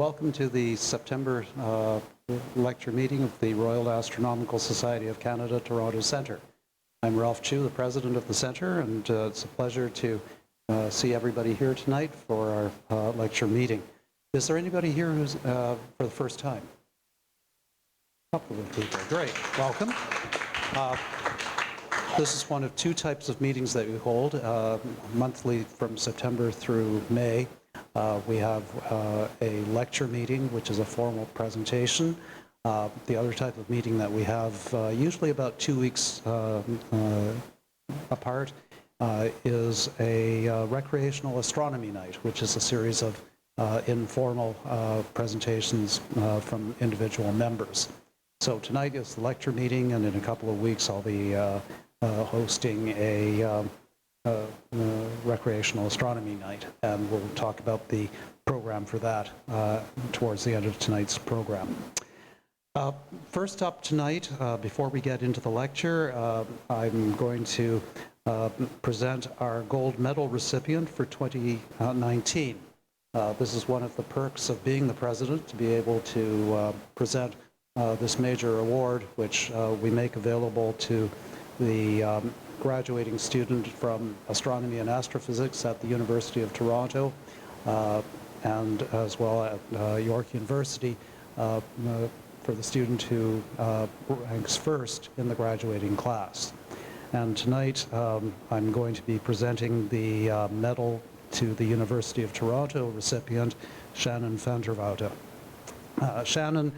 Welcome to the September lecture meeting of the Royal Astronomical Society of Canada, Toronto Centre. I'm Ralph Chu, the president of the centre, and it's a pleasure to see everybody here tonight for our lecture meeting. Is there anybody here who's for the first time? A couple of people. Great. Welcome. This is one of two types of meetings that we hold monthly from September through May. We have a lecture meeting, which is a formal presentation. The other type of meeting that we have, usually about 2 weeks apart, is a recreational astronomy night, which is a series of informal presentations from individual members. So tonight is the lecture meeting, and in a couple of weeks I'll be hosting a recreational astronomy night, and we'll talk about the program for that towards the end of tonight's program. First up tonight, before we get into the lecture, I'm going to present our gold medal recipient for 2019. This is one of the perks of being the president, to be able to present this major award, which we make available to the graduating student from astronomy and astrophysics at the University of Toronto, and as well at York University for the student who ranks first in the graduating class. And tonight I'm going to be presenting the medal to the University of Toronto recipient, Shannon van der Woude. Shannon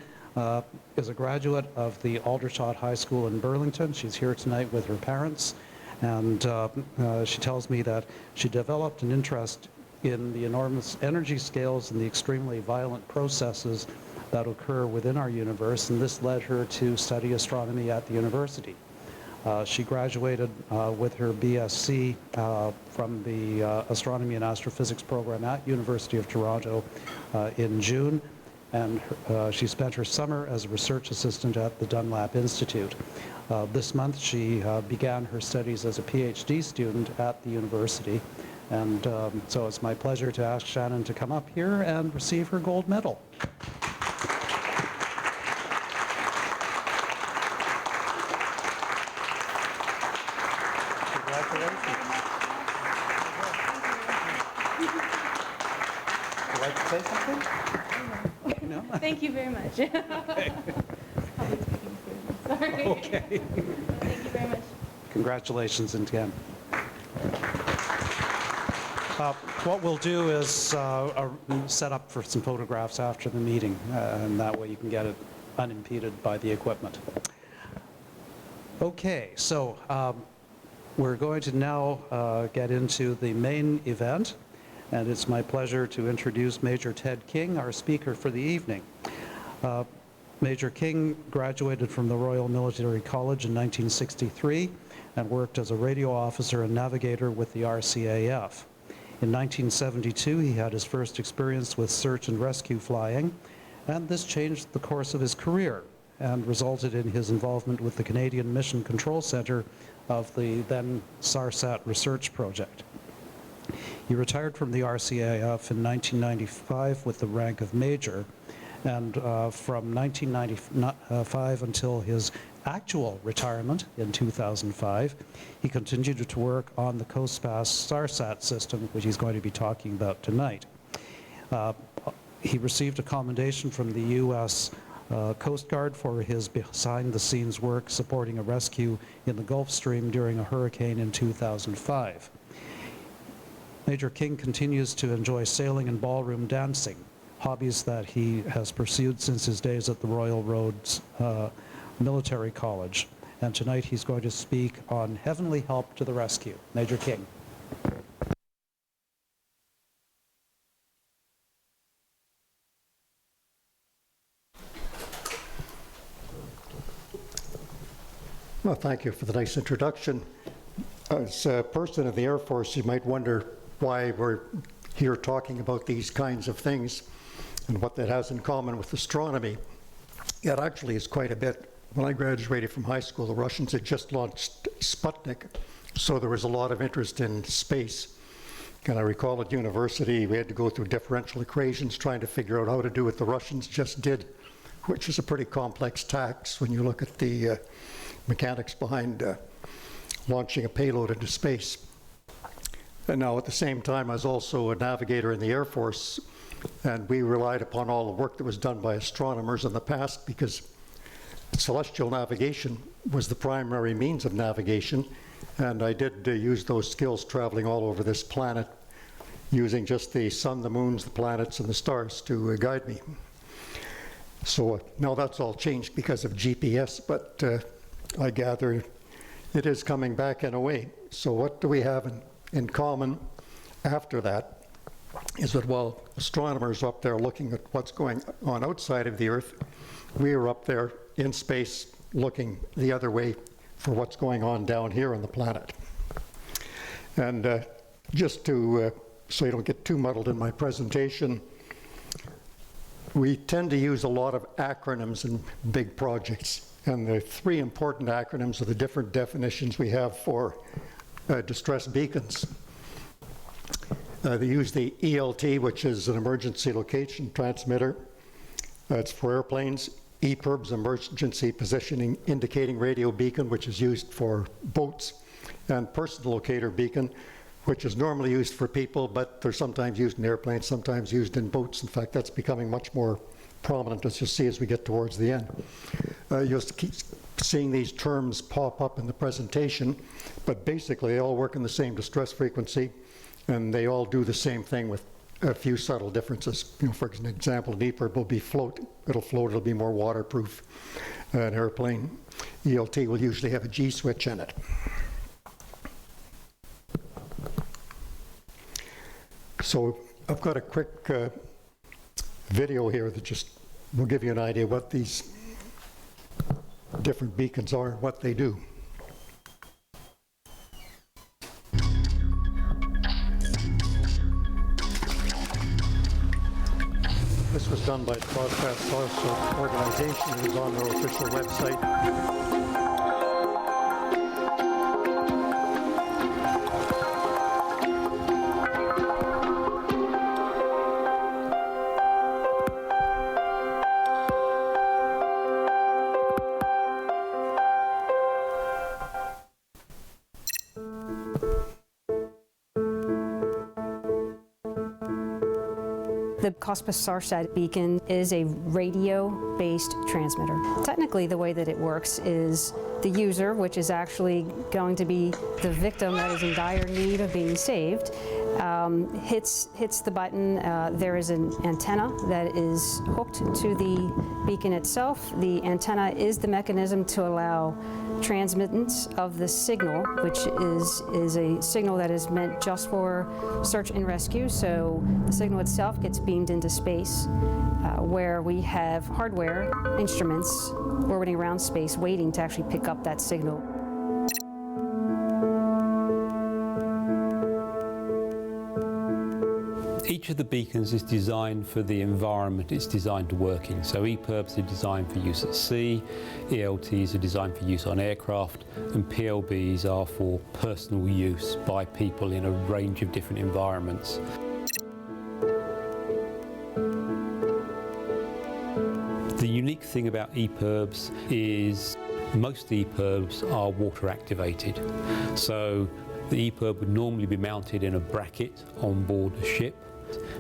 is a graduate of the Aldershot High School in Burlington. She's here tonight with her parents, and she tells me that she developed an interest in the enormous energy scales and the extremely violent processes that occur within our universe, and this led her to study astronomy at the university. She graduated with her BSc from the Astronomy and Astrophysics program at University of Toronto in June, and she spent her summer as a research assistant at the Dunlap Institute. This month she began her studies as a PhD student at the university, and so it's my pleasure to ask Shannon to come up here and receive her gold medal. Congratulations. Would you like to say something? No? Thank you very much. Okay. Sorry. Okay. Thank you very much. Congratulations again. What we'll do is set up for some photographs after the meeting, and that way you can get it unimpeded by the equipment. Okay, so we're going to now get into the main event, and it's my pleasure to introduce Major Ted King, our speaker for the evening. Major King graduated from the Royal Military College in 1963 and worked as a radio officer and navigator with the RCAF. In 1972, he had his first experience with search and rescue flying, and this changed the course of his career and resulted in his involvement with the Canadian Mission Control Centre of the then SARSAT research project. He retired from the RCAF in 1995 with the rank of Major, and from 1995 until his actual retirement in 2005, he continued to work on the COSPAS-SARSAT system, which he's going to be talking about tonight. He received a commendation from the U.S. Coast Guard for his behind-the-scenes work supporting a rescue in the Gulf Stream during a hurricane in 2005. Major King continues to enjoy sailing and ballroom dancing, hobbies that he has pursued since his days at the Royal Roads Military College. And tonight he's going to speak on Heavenly Help to the Rescue. Major King. Well, thank you for the nice introduction. As a person in the Air Force, you might wonder why we're here talking about these kinds of things and what that has in common with astronomy. It actually is quite a bit. When I graduated from high school, the Russians had just launched Sputnik, so there was a lot of interest in space. And I recall at university, we had to go through differential equations trying to figure out how to do what the Russians just did, which is a pretty complex task when you look at the mechanics behind launching a payload into space. And now at the same time, I was also a navigator in the Air Force, and we relied upon all the work that was done by astronomers in the past because celestial navigation was the primary means of navigation. And I did use those skills traveling all over this planet, using just the sun, the moons, the planets, and the stars to guide me. So now that's all changed because of GPS, but I gather it is coming back in a way. So what do we have in common after that is that while astronomers are up there looking at what's going on outside of the Earth, we are up there in space looking the other way for what's going on down here on the planet. And just to, so you don't get too muddled in my presentation, we tend to use a lot of acronyms in big projects. And the three important acronyms are the different definitions we have for distress beacons. They use the ELT, which is an emergency location transmitter. It's for airplanes. EPIRB's emergency positioning indicating radio beacon, which is used for boats, and personal locator beacon, which is normally used for people, but they're sometimes used in airplanes, sometimes used in boats. In fact, that's becoming much more prominent, as you'll see as we get towards the end. You'll keep seeing these terms pop up in the presentation, but basically they all work in the same distress frequency, and they all do the same thing with a few subtle differences. You know, for example, an EPIRB will be float. It'll float, it'll be more waterproof. An airplane ELT will usually have a G switch in it. So I've got a quick video here that just will give you an idea what these different beacons are and what they do. This was done by the COSPAS-SARSET organization. It was on their official website. The COSPAS-SARSAT beacon is a radio-based transmitter. Technically, the way that it works is the user, which is actually going to be the victim that is in dire need of being saved, hits the button. There is an antenna that is hooked to the beacon itself. The antenna is the mechanism to allow transmittance of the signal, which is a signal that is meant just for search and rescue. So the signal itself gets beamed into space, where we have hardware instruments orbiting around space waiting to actually pick up that signal. Each of the beacons is designed for the environment it's designed to work in. So EPIRBs are designed for use at sea, ELTs are designed for use on aircraft, and PLBs are for personal use by people in a range of different environments. The unique thing about EPIRBs is most EPIRBs are water activated. So the EPIRB would normally be mounted in a bracket on board a ship,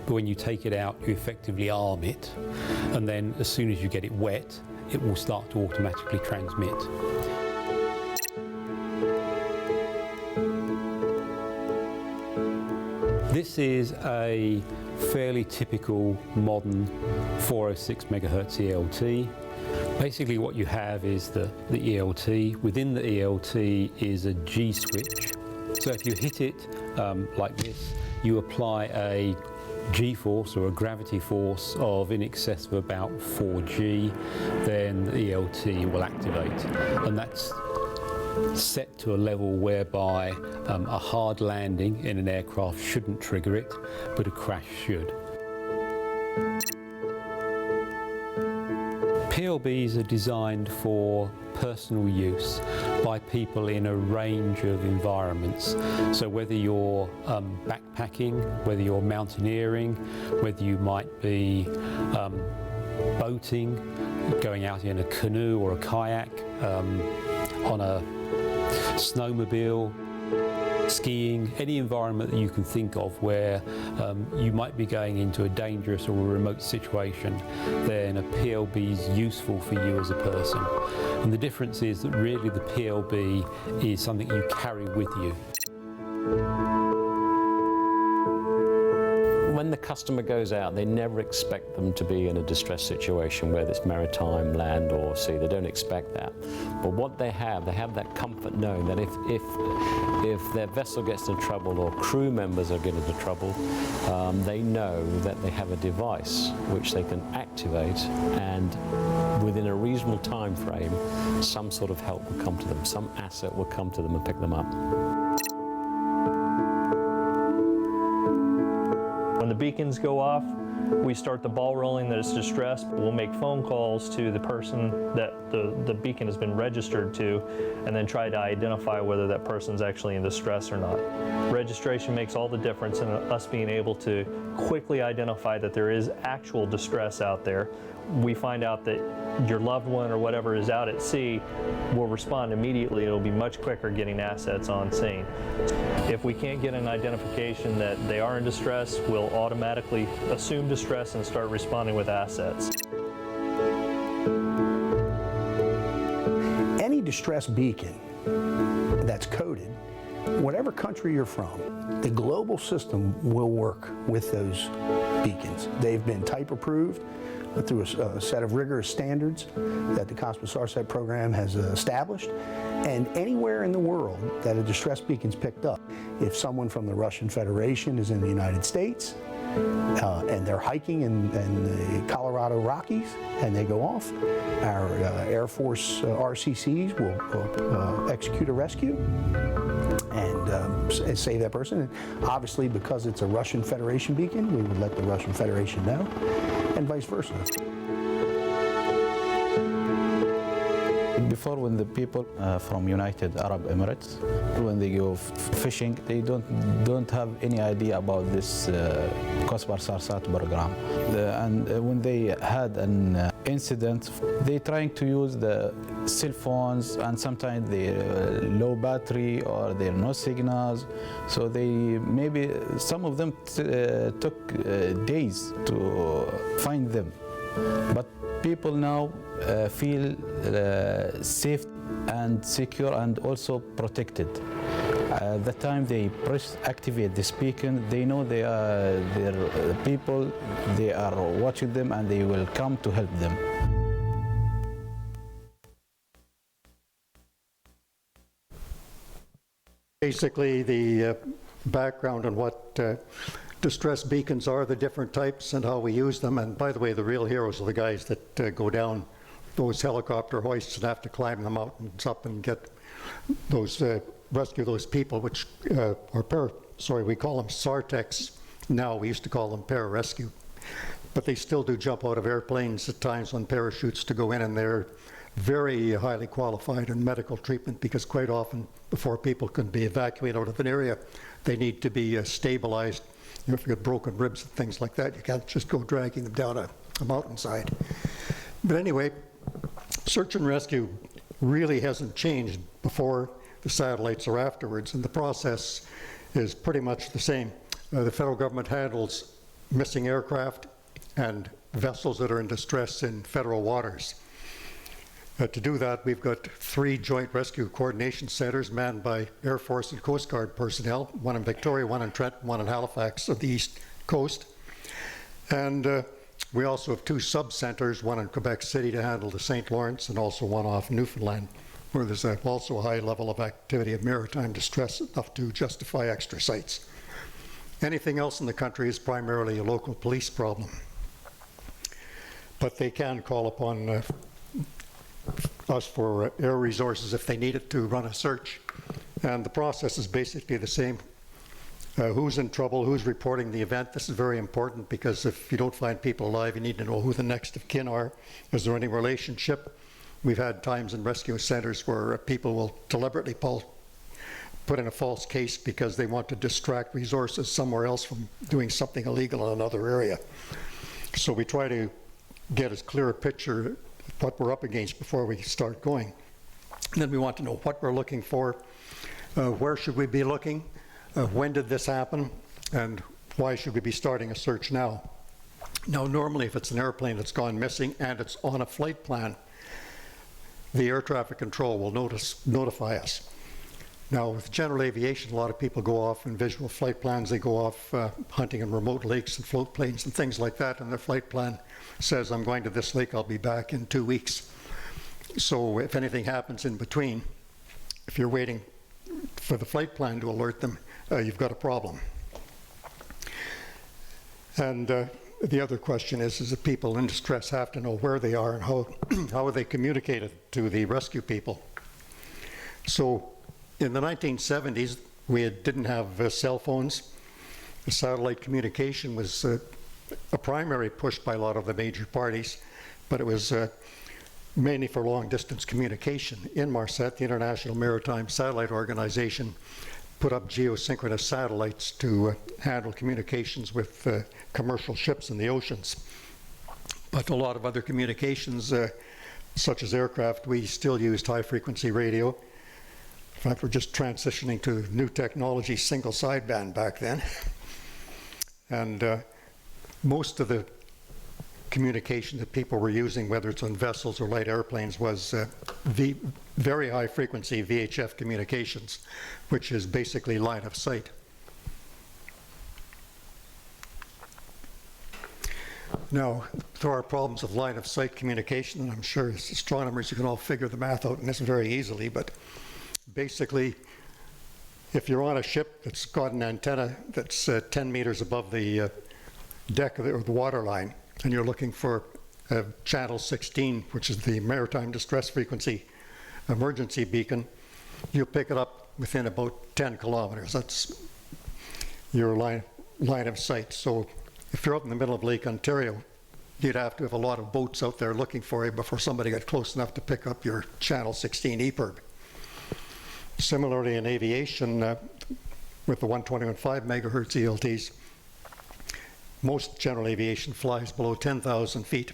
but when you take it out, you effectively arm it, and then as soon as you get it wet, it will start to automatically transmit. This is a fairly typical modern 406 megahertz ELT. Basically what you have is the ELT. Within the ELT is a G switch. So if you hit it like this, you apply a G-force or a gravity force of in excess of about 4G, then the ELT will activate. And that's set to a level whereby a hard landing in an aircraft shouldn't trigger it, but a crash should. PLBs are designed for personal use by people in a range of environments. So whether you're backpacking, whether you're mountaineering, whether you might be boating, going out in a canoe or a kayak, on a snowmobile, skiing, any environment that you can think of where you might be going into a dangerous or a remote situation, then a PLB is useful for you as a person. And the difference is that really the PLB is something you carry with you. When the customer goes out, they never expect them to be in a distress situation, whether it's maritime, land or sea. They don't expect that. But what they have that comfort knowing that if their vessel gets into trouble or crew members are getting into trouble, they know that they have a device which they can activate, and within a reasonable time frame, some sort of help will come to them. Some asset will come to them and pick them up. When the beacons go off, we start the ball rolling that it's distressed. We'll make phone calls to the person that the beacon has been registered to, and then try to identify whether that person's actually in distress or not. Registration makes all the difference in us being able to quickly identify that there is actual distress out there. We find out that your loved one or whatever is out at sea, will respond immediately. It'll be much quicker getting assets on scene. If we can't get an identification that they are in distress, we'll automatically assume distress and start responding with assets. Any distress beacon that's coded, whatever country you're from, the global system will work with those beacons. They've been type approved through a set of rigorous standards that the COSPAS-SARSET program has established. And anywhere in the world that a distress beacon's picked up, if someone from the Russian Federation is in the United States and they're hiking in the Colorado Rockies and they go off, our Air Force RCCs will execute a rescue and save that person. And obviously, because it's a Russian Federation beacon, we would let the Russian Federation know, and vice versa. Before, when the people from United Arab Emirates, when they go fishing, they don't have any idea about this COSPAS-SARSAT program. And when they had an incident, they trying to use the cell phones, and sometimes they low battery or there are no signals. So they maybe some of them took days to find them. But people now feel safe and secure and also protected. The time they press activate this beacon, they know they are their people, they are watching them, and they will come to help them. Basically, the background on what distress beacons are, the different types, and how we use them. And by the way, the real heroes are the guys that go down those helicopter hoists and have to climb the mountains up and get those, rescue those people, which we call them SARTECs now. We used to call them pararescue. But they still do jump out of airplanes at times on parachutes to go in, and they're very highly qualified in medical treatment, because quite often, before people can be evacuated out of an area, they need to be stabilized. You know, if you get broken ribs and things like that, you can't just go dragging them down a mountainside. But anyway, search and rescue really hasn't changed before the satellites or afterwards, and the process is pretty much the same. The federal government handles missing aircraft and vessels that are in distress in federal waters. To do that, we've got 3 joint rescue coordination centers manned by Air Force and Coast Guard personnel, one in Victoria, one in Trenton, one in Halifax of the East Coast. And we also have 2 sub-centers, one in Quebec City to handle the St. Lawrence, and also one off Newfoundland, where there's also a high level of activity of maritime distress, enough to justify extra sites. Anything else in the country is primarily a local police problem. But they can call upon us for air resources if they need it to run a search. And the process is basically the same. Who's in trouble, who's reporting the event. This is very important because if you don't find people alive, you need to know who the next of kin are. Is there any relationship? We've had times in rescue centers where people will deliberately put in a false case because they want to distract resources somewhere else from doing something illegal in another area. So we try to get as clear a picture of what we're up against before we start going. And then we want to know what we're looking for, where should we be looking, when did this happen, and why should we be starting a search now? Now, normally if it's an airplane that's gone missing and it's on a flight plan, the air traffic control will notify us. Now, with general aviation, a lot of people go off in visual flight plans. They go off hunting in remote lakes and float planes and things like that, and their flight plan says, I'm going to this lake, I'll be back in 2 weeks. So if anything happens in between, if you're waiting for the flight plan to alert them, you've got a problem. And the other question is that people in distress have to know where they are and how are they communicated to the rescue people. So in the 1970s, we didn't have cell phones. The satellite communication was a primary push by a lot of the major parties, but it was mainly for long-distance communication. In Inmarsat, the International Maritime Satellite Organization, put up geosynchronous satellites to handle communications with commercial ships in the oceans. But a lot of other communications, such as aircraft, we still used high-frequency radio. In fact, we're just transitioning to new technology, single sideband back then. And most of the communication that people were using, whether it's on vessels or light airplanes, was very high frequency VHF communications, which is basically line of sight. Now, there are problems of line of sight communication, and I'm sure as astronomers you can all figure the math out in this very easily, but basically, if you're on a ship that's got an antenna that's 10 meters above the deck or the water line, and you're looking for channel 16, which is the maritime distress frequency emergency beacon, you'll pick it up within about 10 kilometers. That's your line of sight. So if you're out in the middle of Lake Ontario, you'd have to have a lot of boats out there looking for you before somebody got close enough to pick up your channel 16 EPIRB. Similarly, in aviation, with the 121.5 megahertz ELTs, most general aviation flies below 10,000 feet,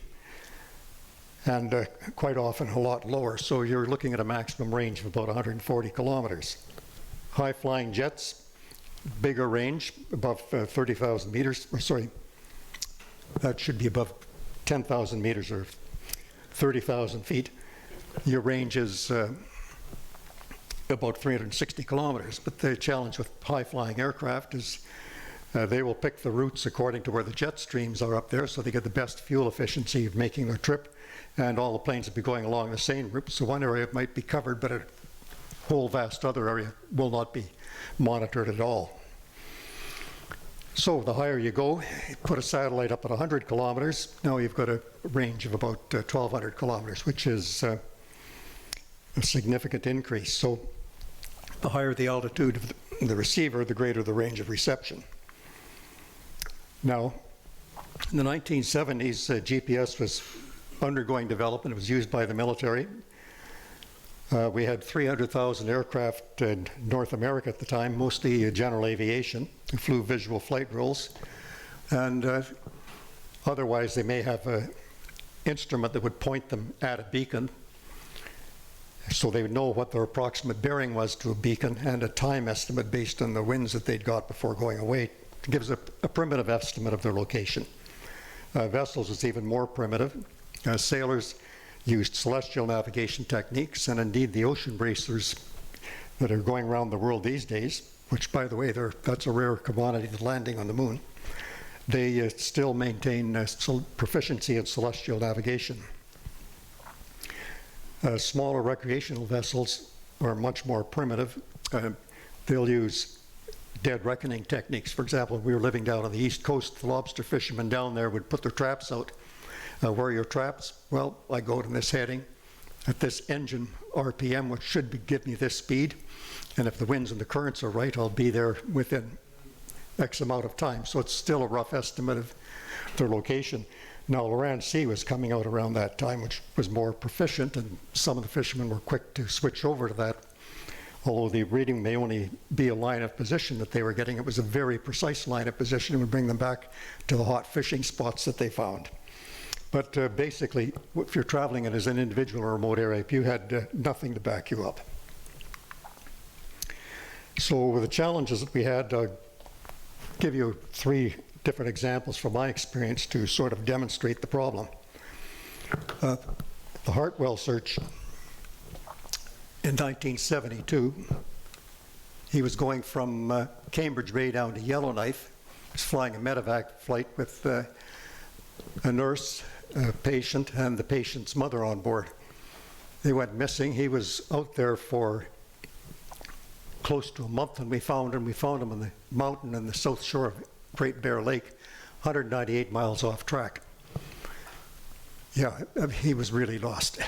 and quite often a lot lower. So you're looking at a maximum range of about 140 kilometers. High-flying jets, bigger range, above 30,000 meters, or sorry, that should be above 10,000 meters or 30,000 feet. Your range is about 360 kilometers. But the challenge with high-flying aircraft is they will pick the routes according to where the jet streams are up there, so they get the best fuel efficiency of making their trip, and all the planes will be going along the same route. So one area might be covered, but a whole vast other area will not be monitored at all. So the higher you go, you put a satellite up at 100 kilometers, now you've got a range of about 1,200 kilometers, which is a significant increase. So the higher the altitude of the receiver, the greater the range of reception. Now, in the 1970s, GPS was undergoing development. It was used by the military. We had 300,000 aircraft in North America at the time, mostly general aviation, who flew visual flight rules. And otherwise, they may have an instrument that would point them at a beacon, so they would know what their approximate bearing was to a beacon, and a time estimate based on the winds that they'd got before going away. It gives a primitive estimate of their location. Vessels is even more primitive. Sailors used celestial navigation techniques, and indeed the ocean racers that are going around the world these days, which, by the way, that's a rare commodity, the landing on the moon, they still maintain proficiency in celestial navigation. Smaller recreational vessels are much more primitive. They'll use dead reckoning techniques. For example, we were living down on the East Coast, the lobster fishermen down there would put their traps out. Where are your traps? Well, I go to this heading at this engine RPM, which should give me this speed. And if the winds and the currents are right, I'll be there within X amount of time. So it's still a rough estimate of their location. Now, RASC-TC was coming out around that time, which was more proficient, and some of the fishermen were quick to switch over to that. Although the reading may only be a line of position that they were getting, it was a very precise line of position and would bring them back to the hot fishing spots that they found. But basically, if you're traveling it as an individual or remote area, you had nothing to back you up. So with the challenges that we had, I'll give you 3 different examples from my experience to sort of demonstrate the problem. The Hartwell search in 1972, he was going from Cambridge Bay down to Yellowknife. He was flying a medevac flight with a nurse, a patient, and the patient's mother on board. They went missing. He was out there for close to a month, and we found him. We found him on the mountain in the south shore of Great Bear Lake, 198 miles off track. Yeah, he was really lost.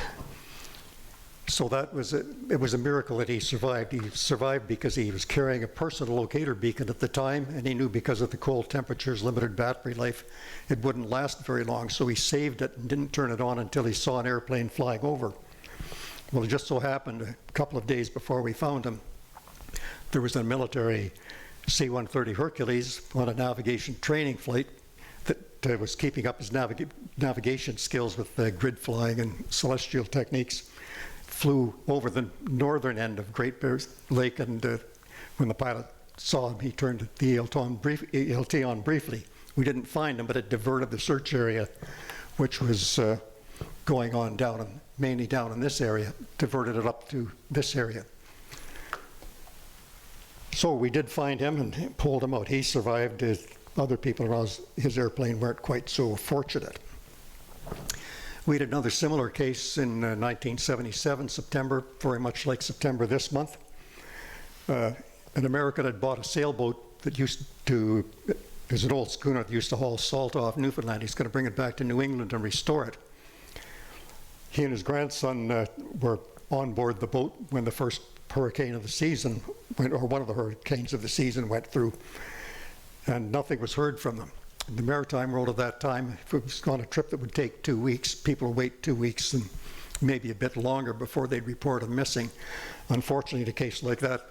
So that was it was a miracle that he survived. He survived because he was carrying a personal locator beacon at the time, and he knew because of the cold temperatures, limited battery life, it wouldn't last very long. So he saved it and didn't turn it on until he saw an airplane flying over. Well, it just so happened a couple of days before we found him, there was a military C-130 Hercules on a navigation training flight that was keeping up his navigation skills with grid flying and celestial techniques. Flew over the northern end of Great Bear Lake, and when the pilot saw him, he turned the ELT on briefly. We didn't find him, but it diverted the search area, which was going on down, mainly down in this area, diverted it up to this area. So we did find him and pulled him out. He survived. Other people around his airplane weren't quite so fortunate. We had another similar case in 1977, September, very much like September this month. An American had bought a sailboat that used to, it was an old schooner that used to haul salt off Newfoundland. He's going to bring it back to New England and restore it. He and his grandson were on board the boat when the first hurricane of the season, or one of the hurricanes of the season went through, and nothing was heard from them. In the maritime world at that time, if it was on a trip that would take 2 weeks, people would wait 2 weeks and maybe a bit longer before they'd report him missing. Unfortunately, in a case like that,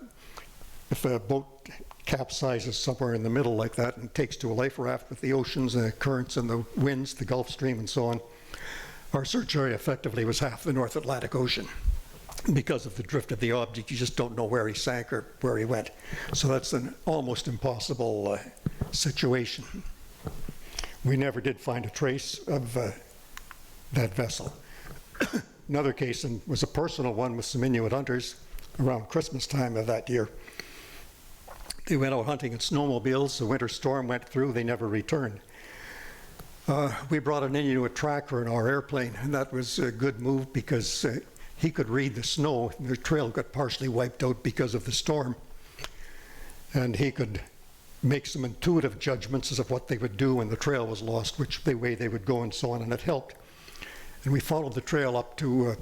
if a boat capsizes somewhere in the middle like that and takes to a life raft with the oceans and the currents and the winds, the Gulf Stream and so on, our search area effectively was half the North Atlantic Ocean. Because of the drift of the object, you just don't know where he sank or where he went. So that's an almost impossible situation. We never did find a trace of that vessel. Another case was a personal one with some Inuit hunters around Christmas time of that year. They went out hunting in snowmobiles. The winter storm went through. They never returned. We brought an Inuit tracker in our airplane, and that was a good move because he could read the snow. The trail got partially wiped out because of the storm, and he could make some intuitive judgments as of what they would do when the trail was lost, which way they would go and so on, and it helped. And we followed the trail up to a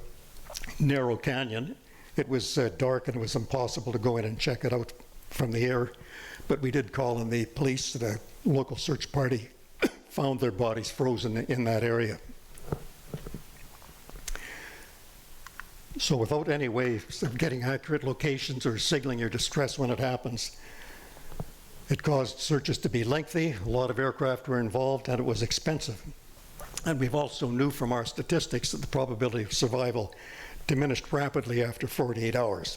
narrow canyon. It was dark and it was impossible to go in and check it out from the air, but we did call in the police. The local search party found their bodies frozen in that area. So without any way of getting accurate locations or signaling your distress when it happens, it caused searches to be lengthy, a lot of aircraft were involved, and it was expensive. And we've also knew from our statistics that the probability of survival diminished rapidly after 48 hours.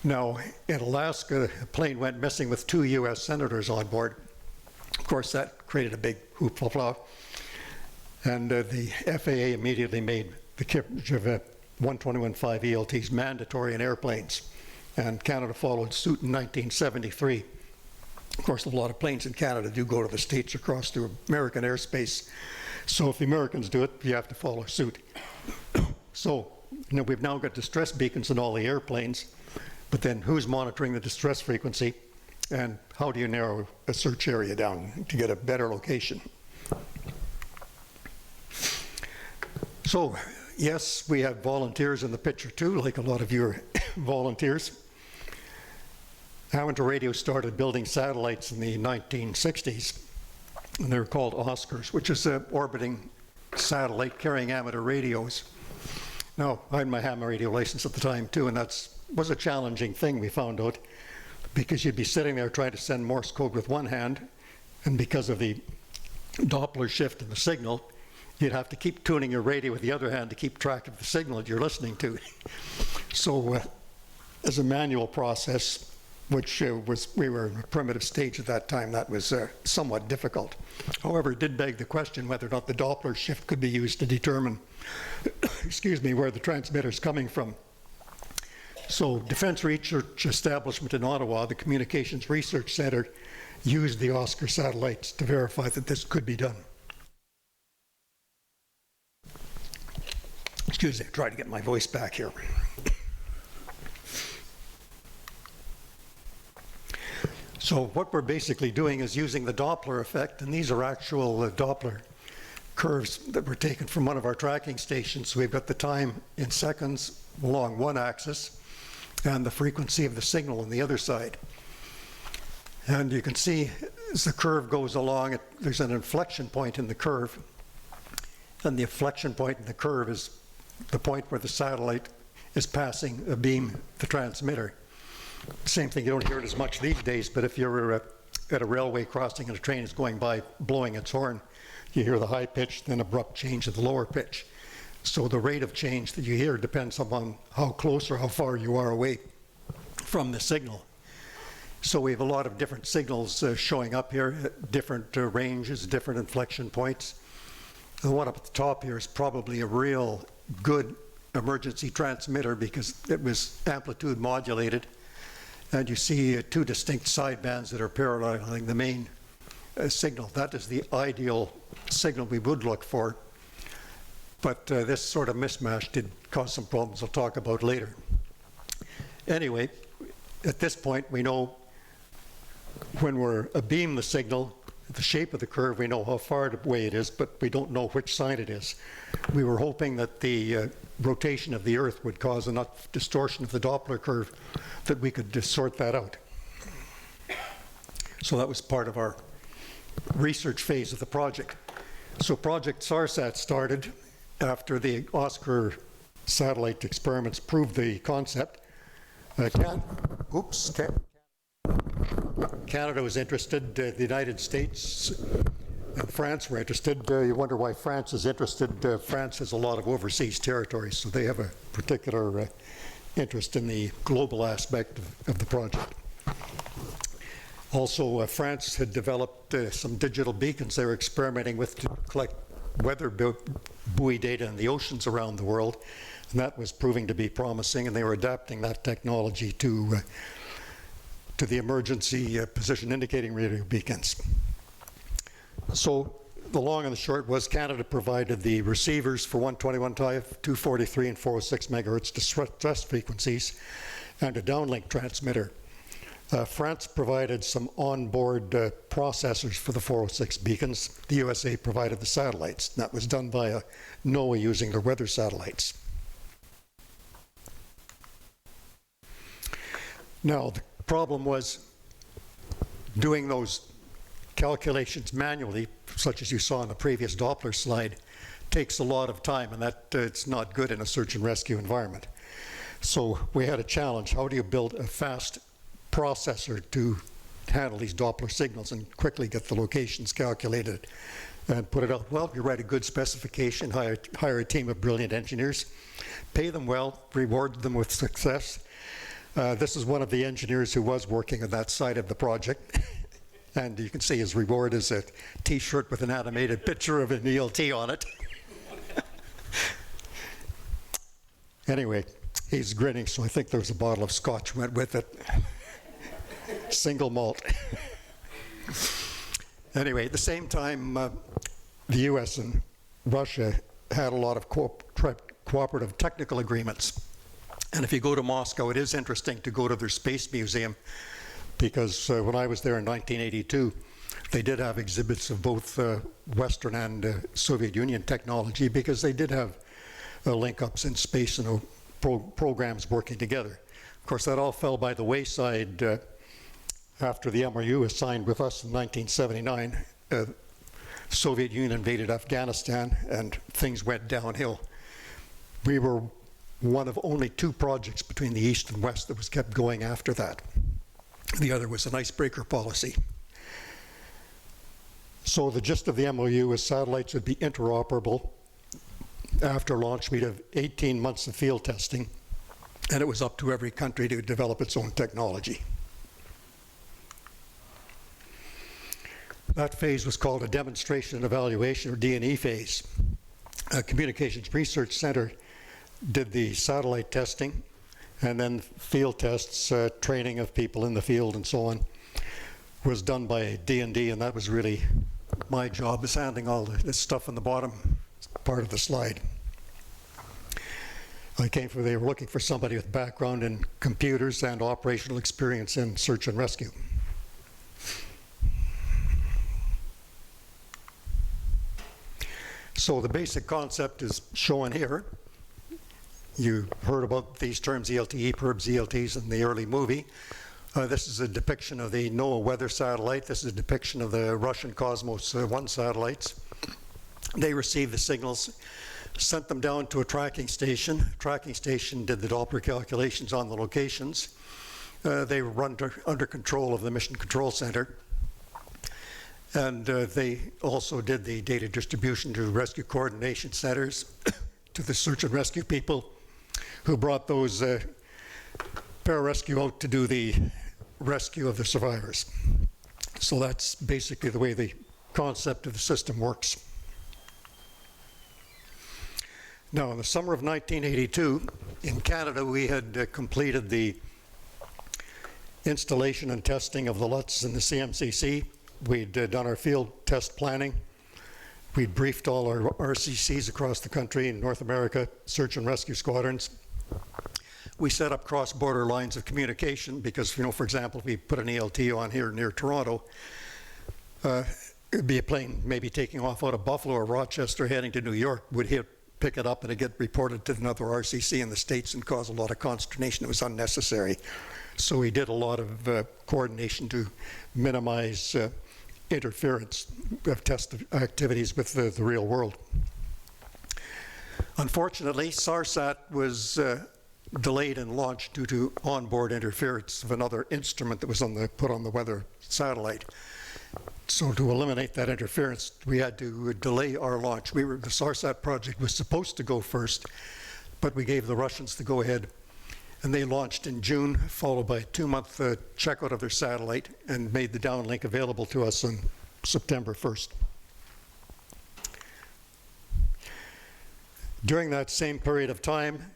Now, in Alaska, a plane went missing with 2 US senators on board. Of course, that created a big hoopla, and the FAA immediately made the carriage of 121.5 ELTs mandatory in airplanes, and Canada followed suit in 1973. Of course, a lot of planes in Canada do go to the States or cross through American airspace. So if the Americans do it, you have to follow suit. So we've now got distress beacons in all the airplanes, but then who's monitoring the distress frequency, and how do you narrow a search area down to get a better location? So yes, we have volunteers in the picture too, like a lot of you are volunteers. Amateur radio started building satellites in the 1960s, and they were called Oscars, which is an orbiting satellite carrying amateur radios. Now, I had my ham radio license at the time too, and that was a challenging thing, we found out, because you'd be sitting there trying to send Morse code with one hand, and because of the Doppler shift in the signal, you'd have to keep tuning your radio with the other hand to keep track of the signal that you're listening to. So as a manual process, which we were in a primitive stage at that time, that was somewhat difficult. However, it did beg the question whether or not the Doppler shift could be used to determine, excuse me, where the transmitter is coming from. So Defense Research Establishment in Ottawa, the Communications Research Center, used the Oscar satellites to verify that this could be done. Excuse me, try to get my voice back here. So what we're basically doing is using the Doppler effect, and these are actual Doppler curves that were taken from one of our tracking stations. So we've got the time in seconds along one axis and the frequency of the signal on the other side. And you can see as the curve goes along, there's an inflection point in the curve, and the inflection point in the curve is the point where the satellite is passing a beam, the transmitter. Same thing, you don't hear it as much these days, but if you're at a railway crossing and a train is going by blowing its horn, you hear the high pitch, then abrupt change to the lower pitch. So the rate of change that you hear depends upon how close or how far you are away from the signal. So we have a lot of different signals showing up here, at different ranges, different inflection points. The one up at the top here is probably a real good emergency transmitter because it was amplitude modulated. And you see two distinct sidebands that are paralleling the main signal. That is the ideal signal we would look for. But this sort of mismatch did cause some problems I'll talk about later. Anyway, at this point we know when we're abeam the signal, the shape of the curve, we know how far away it is, but we don't know which side it is. We were hoping that the rotation of the Earth would cause enough distortion of the Doppler curve that we could just sort that out. So that was part of our research phase of the project. So Project SARSAT started after the Oscar satellite experiments proved the concept. Canada was interested, the United States and France were interested. You wonder why France is interested. France has a lot of overseas territories, so they have a particular interest in the global aspect of the project. Also, France had developed some digital beacons they were experimenting with to collect weather buoy data in the oceans around the world, and that was proving to be promising, and they were adapting that technology to the emergency position indicating radio beacons. So the long and the short was Canada provided the receivers for 121 TIFE, 243 and 406 megahertz distress frequencies, and a downlink transmitter. France provided some onboard processors for the 406 beacons. The USA provided the satellites. That was done by NOAA using their weather satellites. Now, the problem was doing those calculations manually, such as you saw on the previous Doppler slide, takes a lot of time, and that it's not good in a search and rescue environment. So we had a challenge. How do you build a fast processor to handle these Doppler signals and quickly get the locations calculated and put it out? Well, you write a good specification, hire a team of brilliant engineers, pay them well, reward them with success. This is one of the engineers who was working on that side of the project. And you can see his reward is a T-shirt with an animated picture of an ELT on it. Anyway, he's grinning, so I think there's a bottle of scotch went with it. Single malt. Anyway, at the same time, the US and Russia had a lot of cooperative technical agreements. And if you go to Moscow, it is interesting to go to their space museum, because when I was there in 1982, they did have exhibits of both Western and Soviet Union technology, because they did have link-ups in space and programs working together. Of course, that all fell by the wayside After the MOU was signed with us in 1979, the Soviet Union invaded Afghanistan and things went downhill. We were one of only 2 projects between the East and West that was kept going after that. The other was an icebreaker policy. So the gist of the MOU is satellites would be interoperable. After launch, we'd have 18 months of field testing, and it was up to every country to develop its own technology. That phase was called a demonstration and evaluation, or D&E phase. Communications Research Center did the satellite testing, and then field tests, training of people in the field and so on, was done by D&D, and that was really my job, is handling all this stuff on the bottom part of the slide. They were looking for somebody with background in computers and operational experience in search and rescue. So the basic concept is shown here. You heard about these terms, ELT, EPIRBs, ELTs in the early movie. This is a depiction of the NOAA weather satellite. This is a depiction of the Russian Cosmos-1 satellites. They received the signals, sent them down to a tracking station. Tracking station did the Doppler calculations on the locations. They were run under control of the Mission Control Center. And they also did the data distribution to rescue coordination centers, to the search and rescue people who brought those pararescue out to do the rescue of the survivors. So that's basically the way the concept of the system works. Now, in the summer of 1982, in Canada, we had completed the installation and testing of the LUTs and the CMCC. We'd done our field test planning. We'd briefed all our RCCs across the country in North America, search and rescue squadrons. We set up cross-border lines of communication because, you know, for example, if we put an ELT on here near Toronto, it'd be a plane maybe taking off out of Buffalo or Rochester heading to New York, would pick it up and it'd get reported to another RCC in the States and cause a lot of consternation. It was unnecessary. So we did a lot of coordination to minimize interference of test activities with the real world. Unfortunately, SARSAT was delayed in launch due to onboard interference of another instrument that was put on the weather satellite. So to eliminate that interference, we had to delay our launch. The SARSAT project was supposed to go first, but we gave the Russians the go-ahead, and they launched in June, followed by a 2-month checkout of their satellite, and made the downlink available to us on September 1st. During that same period of time,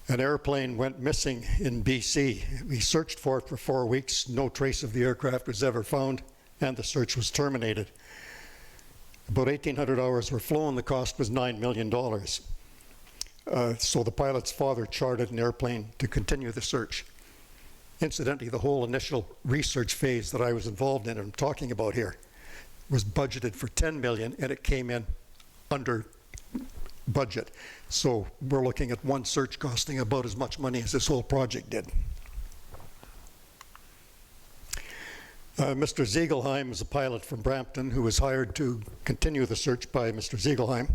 an airplane went missing in BC. We searched for it for 4 weeks. No trace of the aircraft was ever found, and the search was terminated. About 1,800 hours were flown. The cost was $9 million. So the pilot's father chartered an airplane to continue the search. Incidentally, the whole initial research phase that I was involved in and I'm talking about here was budgeted for $10 million, and it came in under budget. So we're looking at one search costing about as much money as this whole project did. Mr. Ziegelheim is a pilot from Brampton who was hired to continue the search by Mr. Ziegelheim.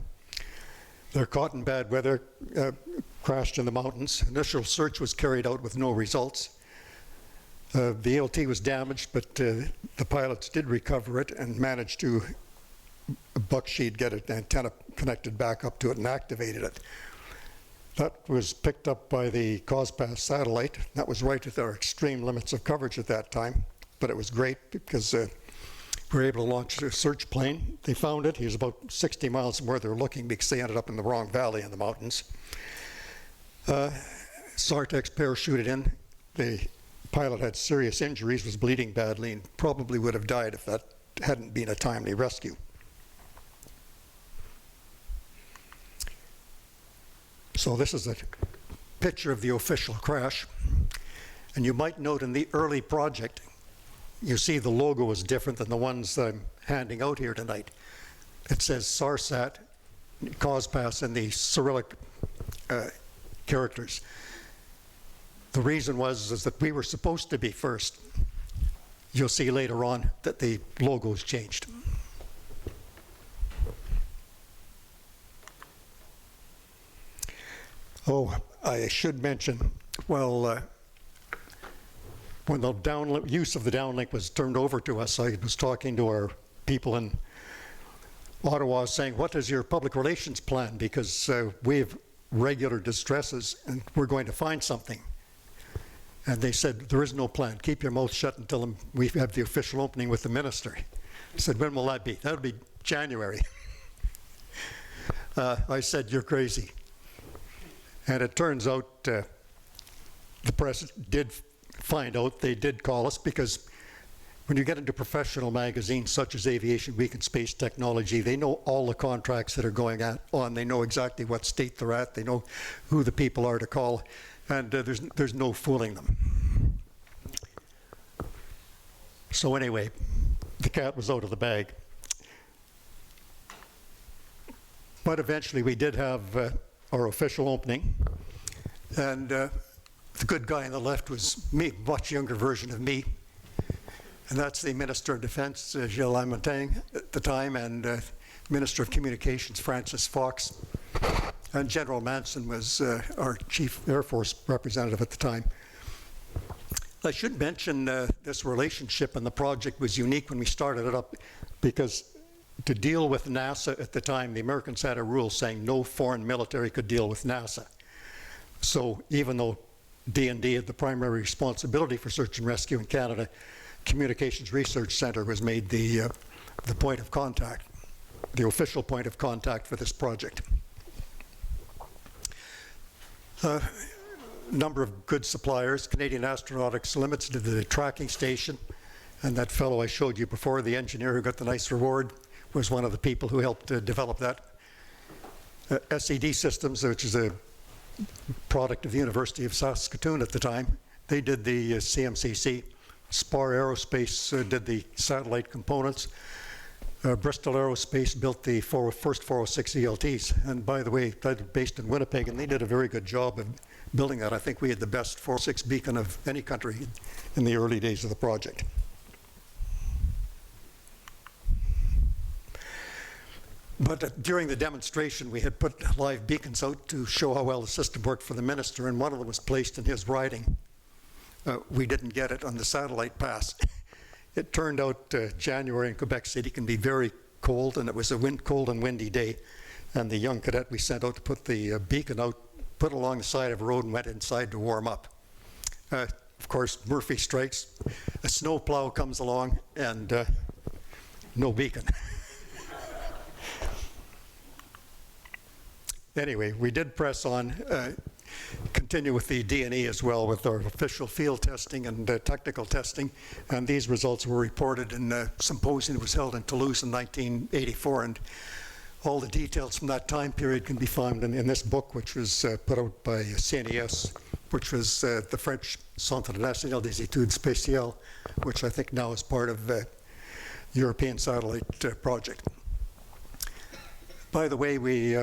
They're caught in bad weather, crashed in the mountains. Initial search was carried out with no results. The ELT was damaged, but the pilots did recover it and managed to bucksheet, get an antenna connected back up to it and activated it. That was picked up by the COSPAS satellite. That was right at our extreme limits of coverage at that time, but it was great because we were able to launch a search plane. They found it. He was about 60 miles from where they were looking because they ended up in the wrong valley in the mountains. Sartex parachuted in. The pilot had serious injuries, was bleeding badly, and probably would have died if that hadn't been a timely rescue. So this is a picture of the official crash. And you might note in the early project, you see the logo is different than the ones that I'm handing out here tonight. It says SARSAT, COSPAS, and the Cyrillic characters. The reason is that we were supposed to be first, you'll see later on that the logo's changed. Oh, I should mention, well, when the use of the downlink was turned over to us, I was talking to our people in Ottawa saying, what is your public relations plan? Because we have regular distresses and we're going to find something. And they said, there is no plan. Keep your mouth shut until we have the official opening with the minister. I said, when will that be? That'll be January. I said, you're crazy. And it turns out the press did find out, they did call us, because when you get into professional magazines such as Aviation Week and Space Technology, they know all the contracts that are going on. They know exactly what state they're at. They know who the people are to call. And there's no fooling them. So anyway, the cat was out of the bag. But eventually we did have our official opening. And the good guy on the left was me, much younger version of me. And that's the Minister of Defense, Gilles Lamontagne, at the time, and Minister of Communications, Francis Fox. And General Manson was our Chief Air Force representative at the time. I should mention this relationship and the project was unique when we started it up, because to deal with NASA at the time, the Americans had a rule saying no foreign military could deal with NASA. So even though D&D had the primary responsibility for search and rescue in Canada, Communications Research Center was made the point of contact, the official point of contact for this project. Number of good suppliers. Canadian Astronautics Limited did the tracking station, and that fellow I showed you before, the engineer who got the nice reward, was one of the people who helped develop that. SED Systems, which is a product of the University of Saskatoon at the time, they did the CMCC. Spar Aerospace did the satellite components. Bristol Aerospace built the first 406 ELTs. And by the way, they're based in Winnipeg, and they did a very good job of building that. I think we had the best 406 beacon of any country in the early days of the project. But during the demonstration, we had put live beacons out to show how well the system worked for the minister, and one of them was placed in his riding. We didn't get it on the satellite pass. It turned out January in Quebec City can be very cold, and it was a cold and windy day. And the young cadet we sent out to put the beacon out, put along the side of a road and went inside to warm up. Of course, Murphy strikes. A snow plow comes along, and no beacon. Anyway, we did press on, continue with the D&E as well with our official field testing and technical testing, and these results were reported in a symposium that was held in Toulouse in 1984, and all the details from that time period can be found in this book, which was put out by CNES, which was the French Centre National des Études Spéciales, which I think now is part of the European Satellite Project. By the way, we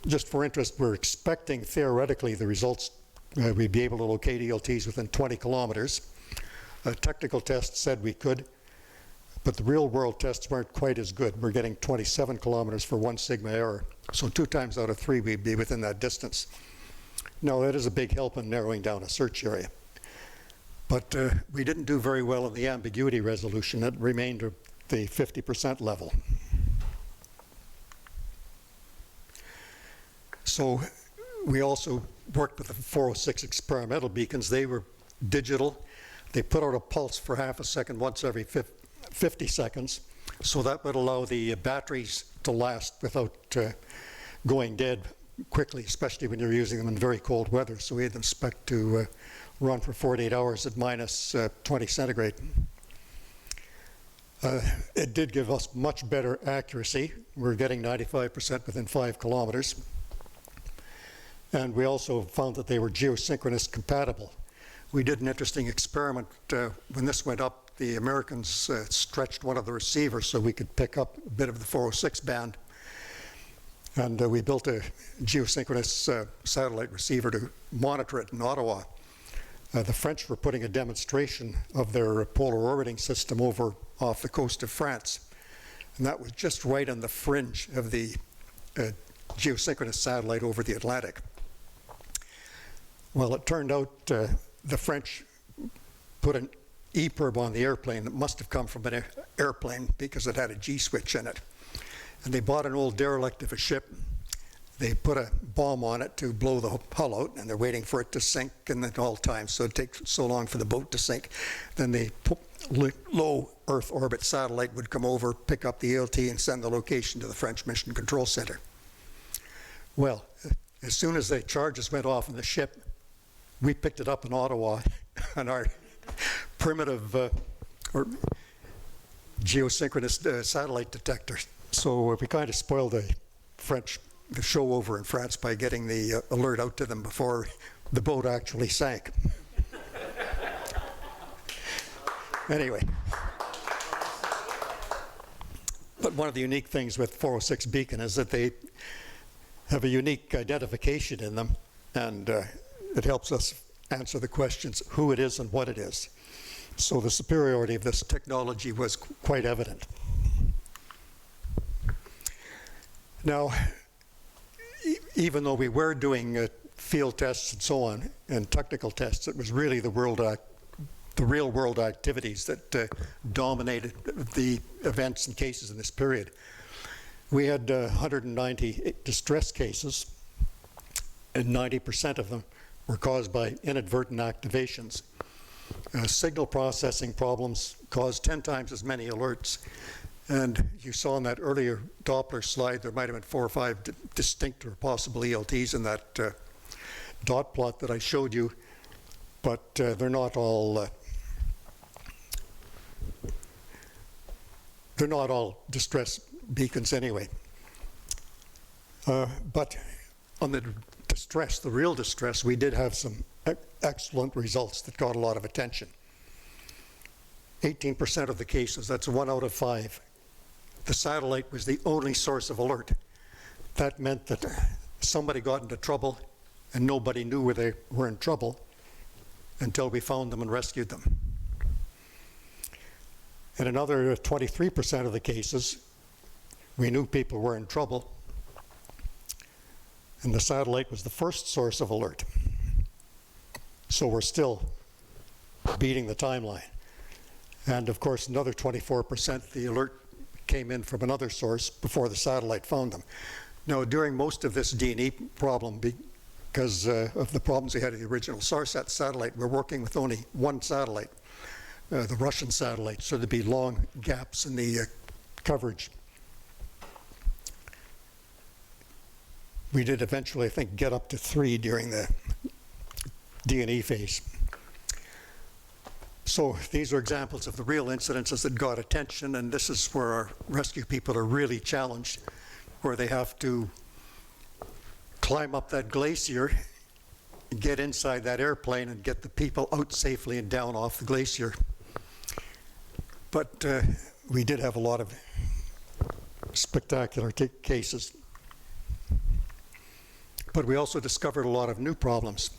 just for interest, we're expecting theoretically the results, we'd be able to locate ELTs within 20 kilometers. A technical test said we could, but the real world tests weren't quite as good. We're getting 27 kilometers for 1 sigma error. So 2 times out of 3 we'd be within that distance. Now that is a big help in narrowing down a search area. But we didn't do very well in the ambiguity resolution. It remained at the 50% level. So we also worked with the 406 experimental beacons. They were digital. They put out a pulse for half a second once every 50 seconds. So that would allow the batteries to last without going dead quickly, especially when you're using them in very cold weather. So we had them spec'd to run for 48 hours at minus 20 centigrade. It did give us much better accuracy. We're getting 95% within 5 kilometers. And we also found that they were geosynchronous compatible. We did an interesting experiment. When this went up, the Americans stretched one of the receivers so we could pick up a bit of the 406 band. And we built a geosynchronous satellite receiver to monitor it in Ottawa. The French were putting a demonstration of their polar orbiting system over off the coast of France. And that was just right on the fringe of the geosynchronous satellite over the Atlantic. Well, it turned out the French put an EPIRB on the airplane that must have come from an airplane because it had a G switch in it. And they bought an old derelict of a ship. They put a bomb on it to blow the hull out, and they're waiting for it to sink and at all times, so it takes so long for the boat to sink. Then the low Earth orbit satellite would come over, pick up the ELT, and send the location to the French Mission Control Center. Well, as soon as the charges went off in the ship, we picked it up in Ottawa on our primitive or geosynchronous satellite detector. So we kind of spoiled the show over in France by getting the alert out to them before the boat actually sank. Anyway. But one of the unique things with 406 Beacon is that they have a unique identification in them, and it helps us answer the questions who it is and what it is. So the superiority of this technology was quite evident. Now, even though we were doing field tests and so on, and technical tests, it was really the real world activities that dominated the events and cases in this period. We had 190 distress cases, and 90% of them were caused by inadvertent activations. Signal processing problems caused 10 times as many alerts. And you saw in that earlier Doppler slide, there might have been 4 or 5 distinct or possible ELTs in that dot plot that I showed you, but they're not all distress beacons anyway. But on the distress, the real distress, we did have some excellent results that got a lot of attention. 18% of the cases, that's 1 out of 5. The satellite was the only source of alert. That meant that somebody got into trouble and nobody knew where they were in trouble until we found them and rescued them. In another 23% of the cases, we knew people were in trouble, and the satellite was the first source of alert. So we're still beating the timeline. And of course, another 24%, the alert came in from another source before the satellite found them. Now, during most of this D&E problem, because of the problems we had with the original SARSAT satellite, we're working with only one satellite, the Russian satellite, so there'd be long gaps in the coverage. We did eventually, I think, get up to 3 during the D&E phase. So these are examples of the real incidences that got attention, and this is where our rescue people are really challenged, where they have to climb up that glacier, get inside that airplane, and get the people out safely and down off the glacier. But we did have a lot of spectacular cases. But we also discovered a lot of new problems.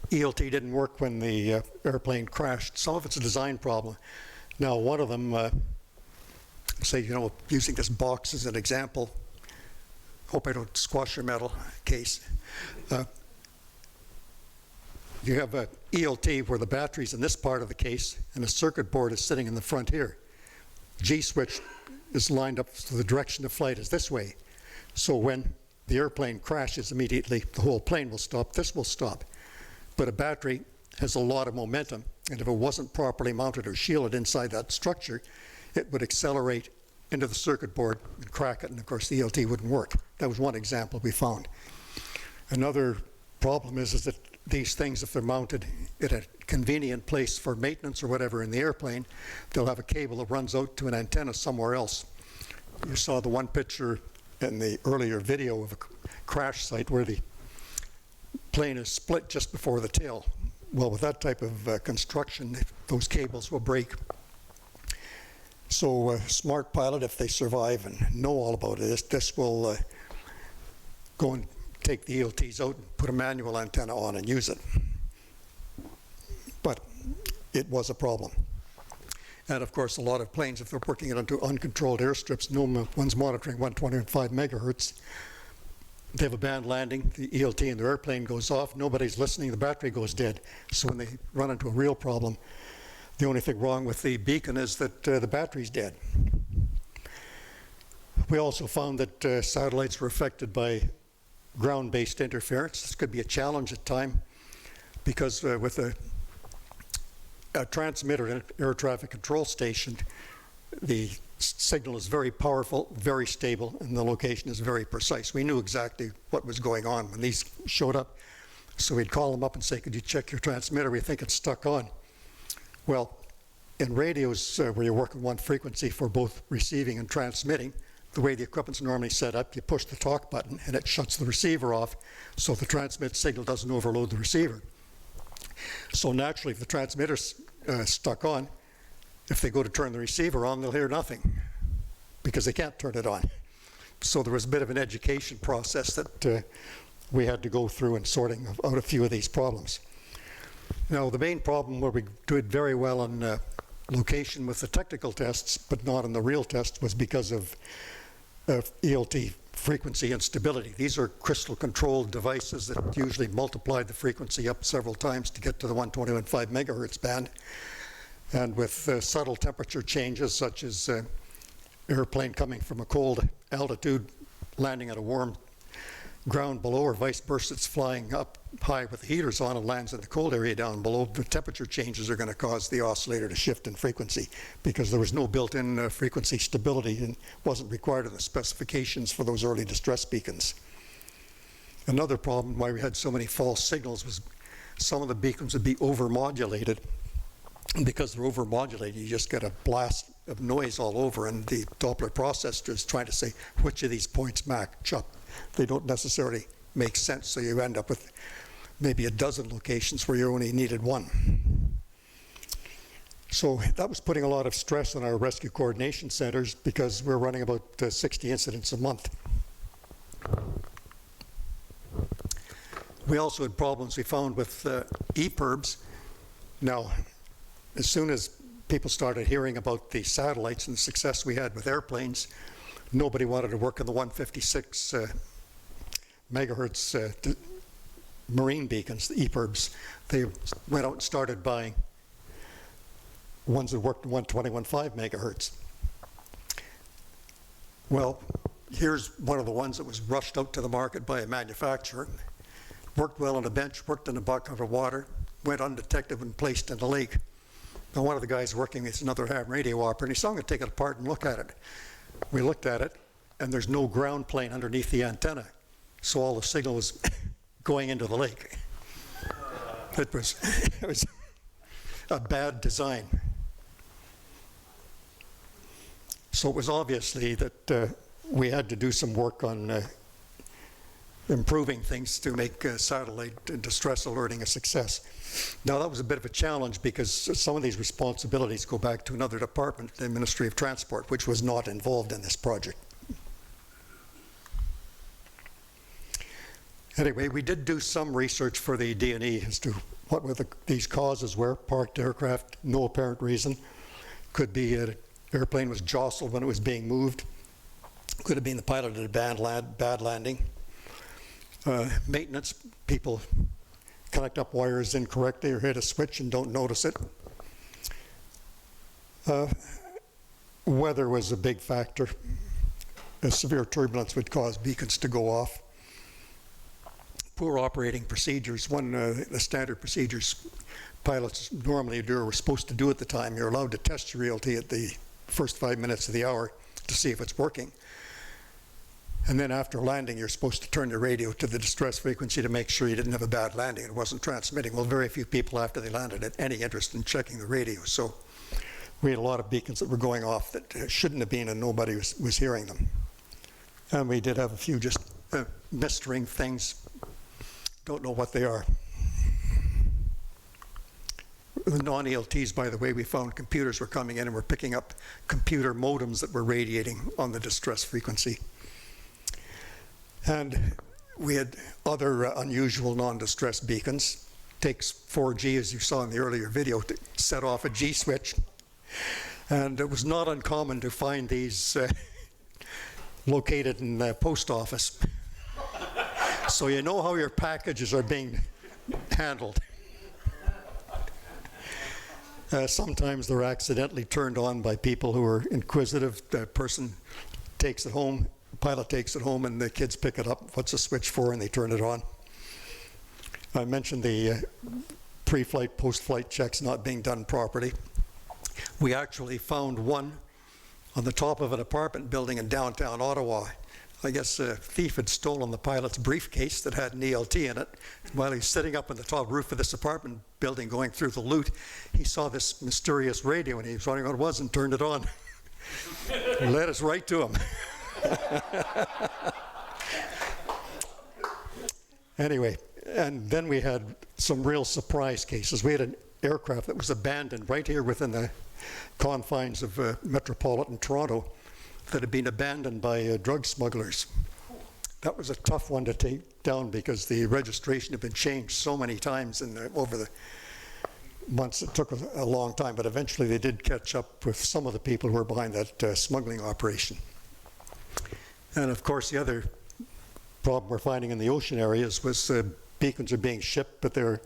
ELT didn't work when the airplane crashed. Some of it's a design problem. Now, one of them, say, using this box as an example, hope I don't squash your metal case. You have a ELT where the battery's in this part of the case and a circuit board is sitting in the front here. G switch is lined up so the direction of flight is this way. So when the airplane crashes immediately, the whole plane will stop, this will stop. But a battery has a lot of momentum, and if it wasn't properly mounted or shielded inside that structure, it would accelerate into the circuit board and crack it, and of course the ELT wouldn't work. That was one example we found. Another problem is that these things, if they're mounted at a convenient place for maintenance or whatever in the airplane, they'll have a cable that runs out to an antenna somewhere else. You saw the one picture in the earlier video of a crash site where the plane is split just before the tail. Well, with that type of construction, those cables will break. So a smart pilot, if they survive and know all about it, this will go and take the ELTs out and put a manual antenna on and use it. it was a problem. And of course, a lot of planes, if they're working it onto uncontrolled airstrips, no one's monitoring 125 megahertz. They have a band landing, the ELT in their airplane goes off, nobody's listening, the battery goes dead. So when they run into a real problem, the only thing wrong with the beacon is that the battery's dead. We also found that satellites were affected by ground-based interference. This could be a challenge at times because with a transmitter in an air traffic control station, the signal is very powerful, very stable, and the location is very precise. We knew exactly what was going on when these showed up. So we'd call them up and say, could you check your transmitter? We think it's stuck on. Well, in radios where you work with one frequency for both receiving and transmitting, the way the equipment's normally set up, you push the talk button and it shuts the receiver off so the transmit signal doesn't overload the receiver. So naturally, if the transmitter's stuck on, if they go to turn the receiver on, they'll hear nothing because they can't turn it on. So there was a bit of an education process that we had to go through in sorting out a few of these problems. Now, the main problem where we did very well on location with the technical tests, but not on the real test, was because of ELT frequency and stability. These are crystal controlled devices that usually multiply the frequency up several times to get to the 121.5 megahertz band. And with subtle temperature changes, such as airplane coming from a cold altitude, landing at a warm ground below, or vice versa, it's flying up high with the heaters on and lands in the cold area down below, the temperature changes are going to cause the oscillator to shift in frequency because there was no built-in frequency stability and wasn't required in the specifications for those early distress beacons. Another problem why we had so many false signals was some of the beacons would be overmodulated. And because they're overmodulated, you just get a blast of noise all over, and the Doppler processor is trying to say which of these points match up. They don't necessarily make sense, so you end up with maybe a dozen locations where you only needed one. So that was putting a lot of stress on our rescue coordination centers because we're running about 60 incidents a month. We also had problems we found with EPIRBs. Now, as soon as people started hearing about the satellites and the success we had with airplanes, nobody wanted to work on the 156 megahertz marine beacons, the EPIRBs. They went out and started buying ones that worked at 121.5 megahertz. Well, here's one of the ones that was rushed out to the market by a manufacturer. Worked well on a bench, worked in a bucket of water, went undetected and placed in the lake. Now, one of the guys working with another ham radio operator, and he said, I'm going to take it apart and look at it. We looked at it, and there's no ground plane underneath the antenna. So all the signal was going into the lake. It was a bad design. So it was obviously that we had to do some work on improving things to make satellite distress alerting a success. Now, that was a bit of a challenge because some of these responsibilities go back to another department, the Ministry of Transport, which was not involved in this project. Anyway, we did do some research for the D&E as to what were these causes were. Parked aircraft, no apparent reason. Could be an airplane was jostled when it was being moved. Could have been the pilot did a bad landing. Maintenance, people connect up wires incorrectly or hit a switch and don't notice it. Weather was a big factor. A severe turbulence would cause beacons to go off. Poor operating procedures. The standard procedures pilots normally do or were supposed to do at the time. You're allowed to test your ELT at the first 5 minutes of the hour to see if it's working. And then after landing, you're supposed to turn the radio to the distress frequency to make sure you didn't have a bad landing. It wasn't transmitting. Well, very few people after they landed had any interest in checking the radio. So we had a lot of beacons that were going off that shouldn't have been, and nobody was hearing them. And we did have a few just misring things. Don't know what they are. The non-ELTs, by the way, we found computers were coming in and were picking up computer modems that were radiating on the distress frequency. And we had other unusual non-distress beacons. takes 4G, as you saw in the earlier video, to set off a G switch. And it was not uncommon to find these located in the post office. So you know how your packages are being handled. Sometimes they're accidentally turned on by people who are inquisitive. The person takes it home, the pilot takes it home, and the kids pick it up. What's the switch for? And they turn it on. I mentioned the pre-flight, post-flight checks not being done properly. We actually found one on the top of an apartment building in downtown Ottawa. I guess a thief had stolen the pilot's briefcase that had an ELT in it. While he's sitting up on the top roof of this apartment building going through the loot, he saw this mysterious radio, and he was wondering what it was and turned it on. Led us right to him. Anyway, and then we had some real surprise cases. We had an aircraft that was abandoned right here within the confines of metropolitan Toronto that had been abandoned by drug smugglers. That was a tough one to take down because the registration had been changed so many times over the months. It took a long time, but eventually they did catch up with some of the people who were behind that smuggling operation. And of course, the other problem we're finding in the ocean areas was beacons are being shipped, but they're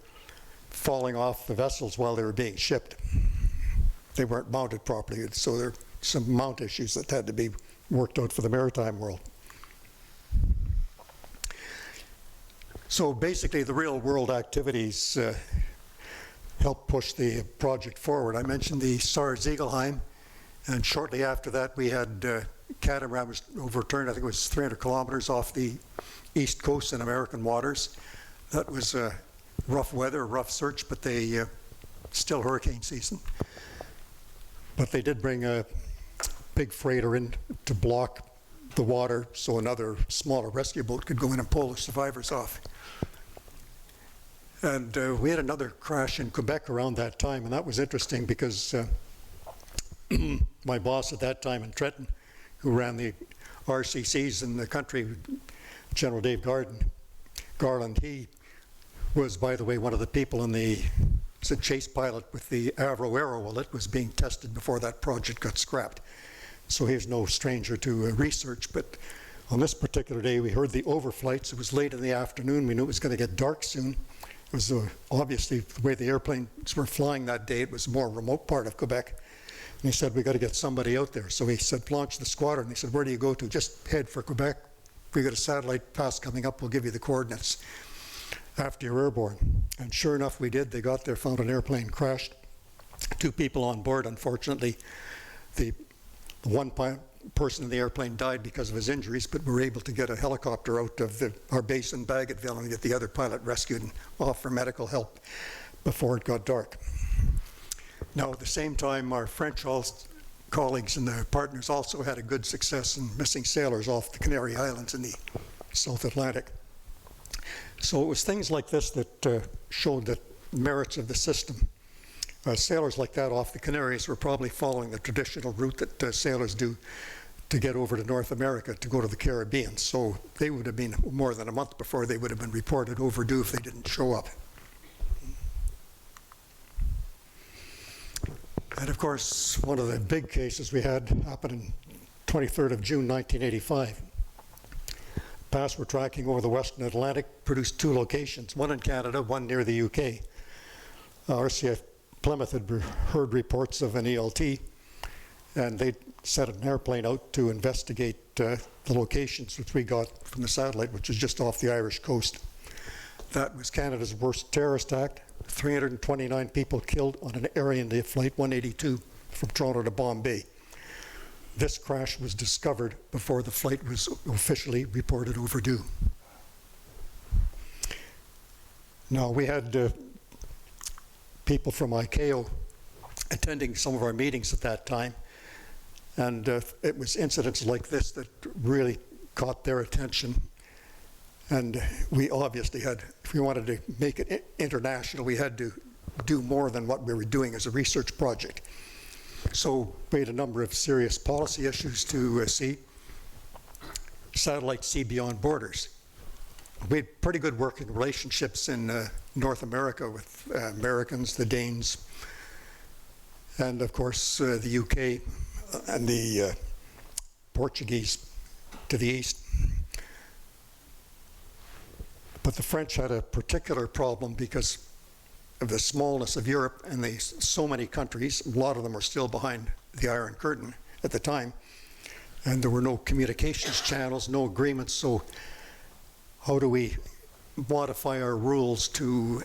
falling off the vessels while they were being shipped. They weren't mounted properly, so there are some mount issues that had to be worked out for the maritime world. So basically, the real world activities helped push the project forward. I mentioned the SARS Eagleheim, and shortly after that, we had catamaran was overturned. I think it was 300 kilometers off the east coast in American waters. That was rough weather, rough search, but they still hurricane season. But they did bring a big freighter in to block the water so another smaller rescue boat could go in and pull the survivors off. And we had another crash in Quebec around that time, and that was interesting because my boss at that time in Trenton, who ran the RCCs in the country, General Dave Garland, he was, by the way, one of the people in the chase pilot with the Avro Arrow while it was being tested before that project got scrapped. So he was no stranger to research, but on this particular day we heard the overflights. It was late in the afternoon. We knew it was going to get dark soon. It was obviously the way the airplanes were flying that day. It was a more remote part of Quebec. And he said, we got to get somebody out there. So he said, launch the squadron. He said, where do you go to? Just head for Quebec. We got a satellite pass coming up. We'll give you the coordinates after you're airborne. And sure enough, we did. They got there, found an airplane crashed. 2 people on board. Unfortunately, the one person in the airplane died because of his injuries, but we were able to get a helicopter out of our base in Bagotville and get the other pilot rescued and off for medical help before it got dark. Now, at the same time, our French colleagues and their partners also had a good success in missing sailors off the Canary Islands in the South Atlantic. So it was things like this that showed the merits of the system. Sailors like that off the Canaries were probably following the traditional route that sailors do to get over to North America to go to the Caribbean. So they would have been more than a month before they would have been reported overdue if they didn't show up. And of course, one of the big cases we had happened on 23rd of June 1985. Pass were tracking over the Western Atlantic, produced 2 locations, one in Canada, one near the UK. RCF Plymouth had heard reports of an ELT, and they sent an airplane out to investigate the locations which we got from the satellite, which was just off the Irish coast. That was Canada's worst terrorist act. 329 people killed on an Air India flight 182 from Toronto to Bombay. This crash was discovered before the flight was officially reported overdue. Now, we had people from ICAO attending some of our meetings at that time, and it was incidents like this that really caught their attention. And we obviously had, if we wanted to make it international, we had to do more than what we were doing as a research project. So we had a number of serious policy issues to see. Satellites see beyond borders. We had pretty good working relationships in North America with Americans, the Danes, and of course the UK and the Portuguese to the east. But the French had a particular problem because of the smallness of Europe and so many countries. A lot of them were still behind the Iron Curtain at the time, and there were no communications channels, no agreements. So how do we modify our rules to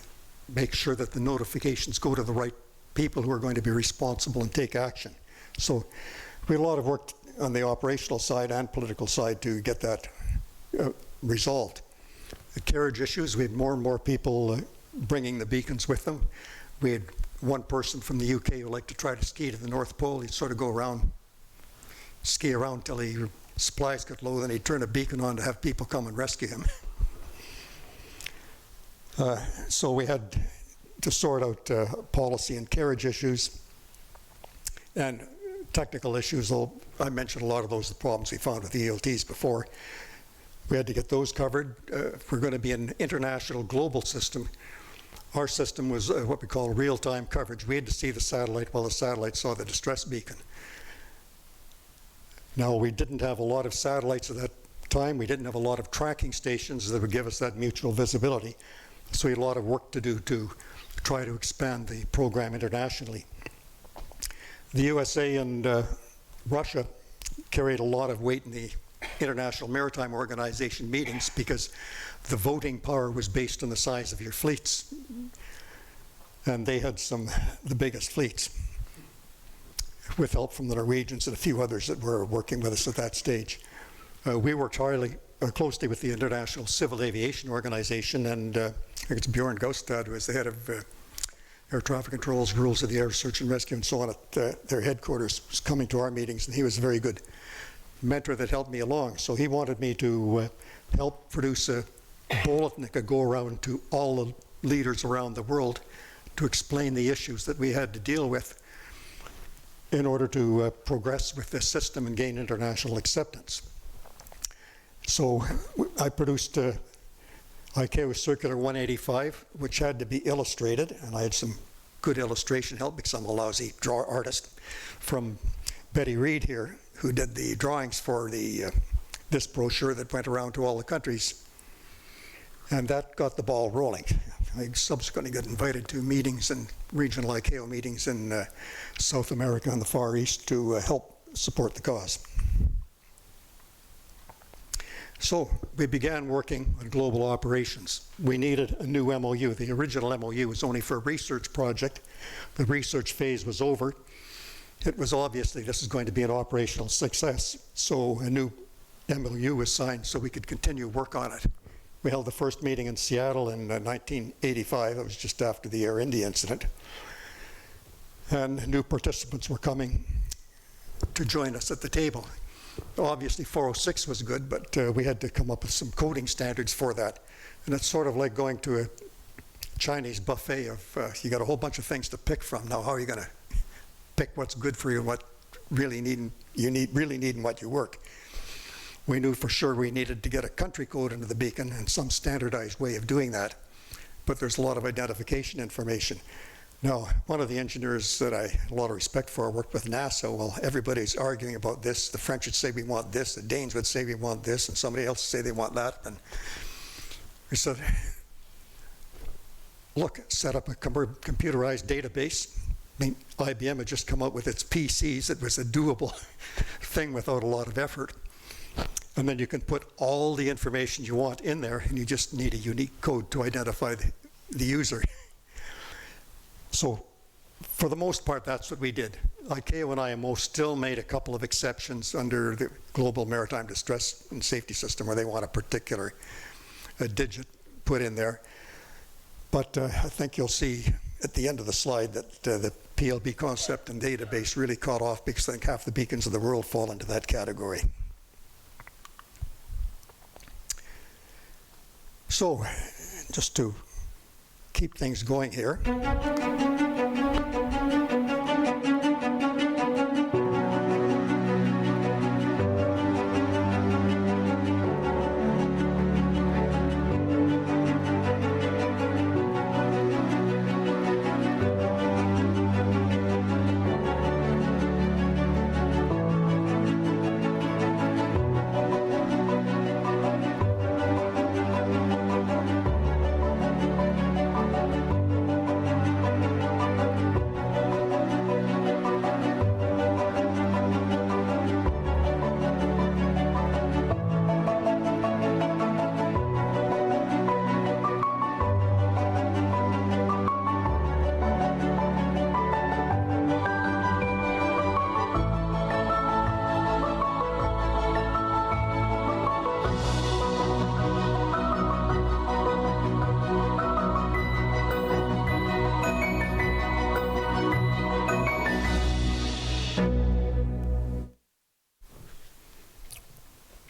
make sure that the notifications go to the right people who are going to be responsible and take action? So we had a lot of work on the operational side and political side to get that resolved. The carriage issues, we had more and more people bringing the beacons with them. We had one person from the UK who liked to try to ski to the North Pole. He'd sort of go around, ski around till his supplies got low, then he'd turn a beacon on to have people come and rescue him. So we had to sort out policy and carriage issues and technical issues. I mentioned a lot of those problems we found with the ELTs before. We had to get those covered. If we're going to be an international global system, our system was what we call real-time coverage. We had to see the satellite while the satellite saw the distress beacon. Now, we didn't have a lot of satellites at that time. We didn't have a lot of tracking stations that would give us that mutual visibility. So we had a lot of work to do to try to expand the program internationally. The USA and Russia carried a lot of weight in the International Maritime Organization meetings because the voting power was based on the size of your fleets. And they had the biggest fleets, with help from the Norwegians and a few others that were working with us at that stage. We worked closely with the International Civil Aviation Organization, and I think it's Bjorn Gaustad, who is the head of air traffic controls, rules of the air search and rescue and so on at their headquarters, was coming to our meetings, and he was a very good mentor that helped me along. So he wanted me to help produce a bulletin that could go around to all the leaders around the world to explain the issues that we had to deal with in order to progress with this system and gain international acceptance. So I produced ICAO Circular 185, which had to be illustrated, and I had some good illustration help because I'm a lousy artist, from Betty Reed here, who did the drawings for this brochure that went around to all the countries. And that got the ball rolling. I subsequently got invited to meetings and regional ICAO meetings in South America and the Far East to help support the cause. So we began working on global operations. We needed a new MOU. The original MOU was only for a research project. The research phase was over. It was obviously this is going to be an operational success. So a new MOU was signed so we could continue work on it. We held the first meeting in Seattle in 1985. It was just after the Air India incident. And new participants were coming to join us at the table. Obviously 406 was good, but we had to come up with some coding standards for that. And it's sort of like going to a Chinese buffet of you got a whole bunch of things to pick from. Now how are you going to pick what's good for you and what really need and what you work? We knew for sure we needed to get a country code into the beacon and some standardized way of doing that. But there's a lot of identification information. Now, one of the engineers that I had a lot of respect for worked with NASA. Well, everybody's arguing about this. The French would say we want this, the Danes would say we want this, and somebody else would say they want that. And we said, look, set up a computerized database. I mean, IBM had just come out with its PCs. It was a doable thing without a lot of effort. And then you can put all the information you want in there, and you just need a unique code to identify the user. So for the most part, that's what we did. ICAO and IMO still made a couple of exceptions under the Global Maritime Distress and Safety System where they want a particular digit put in there. But I think you'll see at the end of the slide that the PLB concept and database really caught off because I think half the beacons of the world fall into that category. So, just to keep things going here.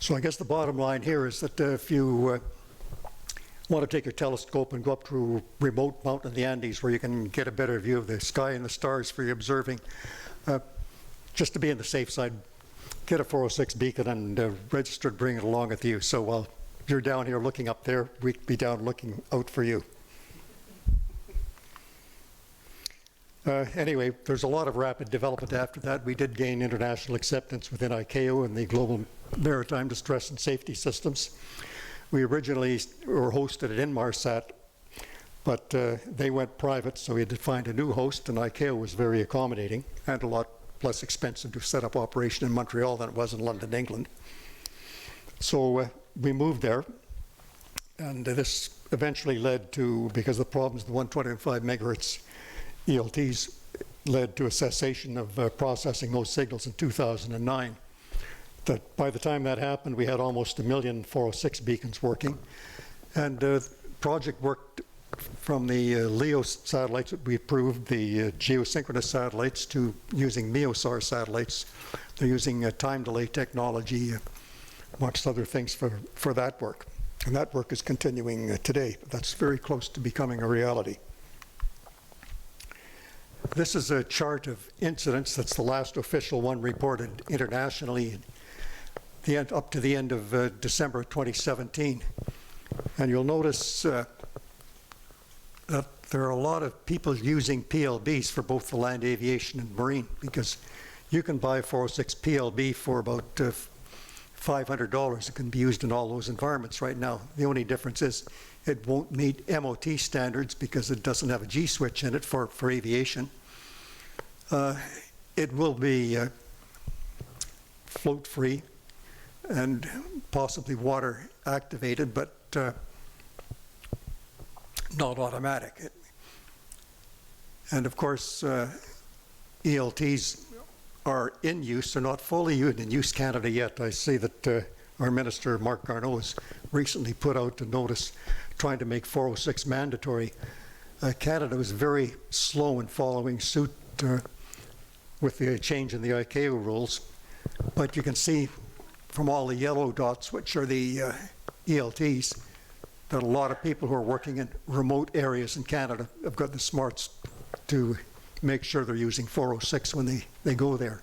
So I guess the bottom line here is that if you want to take your telescope and go up to a remote mountain in the Andes where you can get a better view of the sky and the stars for you observing, just to be on the safe side, get a 406 beacon and register to bring it along with you. So while you're down here looking up there, we'd be down looking out for you. Anyway, there's a lot of rapid development after that. We did gain international acceptance within ICAO and the Global Maritime Distress and Safety Systems. We originally were hosted at Inmarsat, but they went private, so we had to find a new host, and ICAO was very accommodating and a lot less expensive to set up operation in Montreal than it was in London, England. So we moved there, and this eventually led to, because of the problems with the 125 megahertz ELTs, led to a cessation of processing those signals in 2009. That by the time that happened, we had almost 1 million 406 beacons working. And the project worked from the LEO satellites that we approved, the geosynchronous satellites, to using MEOSAR satellites. They're using time delay technology, amongst other things, for that work. And that work is continuing today. That's very close to becoming a reality. This is a chart of incidents. That's the last official one reported internationally up to the end of December 2017. And you'll notice that there are a lot of people using PLBs for both the land aviation and marine, because you can buy a 406 PLB for about $500. It can be used in all those environments right now. The only difference is it won't meet MOT standards because it doesn't have a G switch in it for aviation. It will be float free and possibly water activated, but not automatic. And of course, ELTs are in use. They're not fully in use Canada yet. I see that our Minister, Mark Garneau, has recently put out a notice trying to make 406 mandatory. Canada was very slow in following suit with the change in the ICAO rules. But you can see from all the yellow dots, which are the ELTs, that a lot of people who are working in remote areas in Canada have got the smarts to make sure they're using 406 when they go there.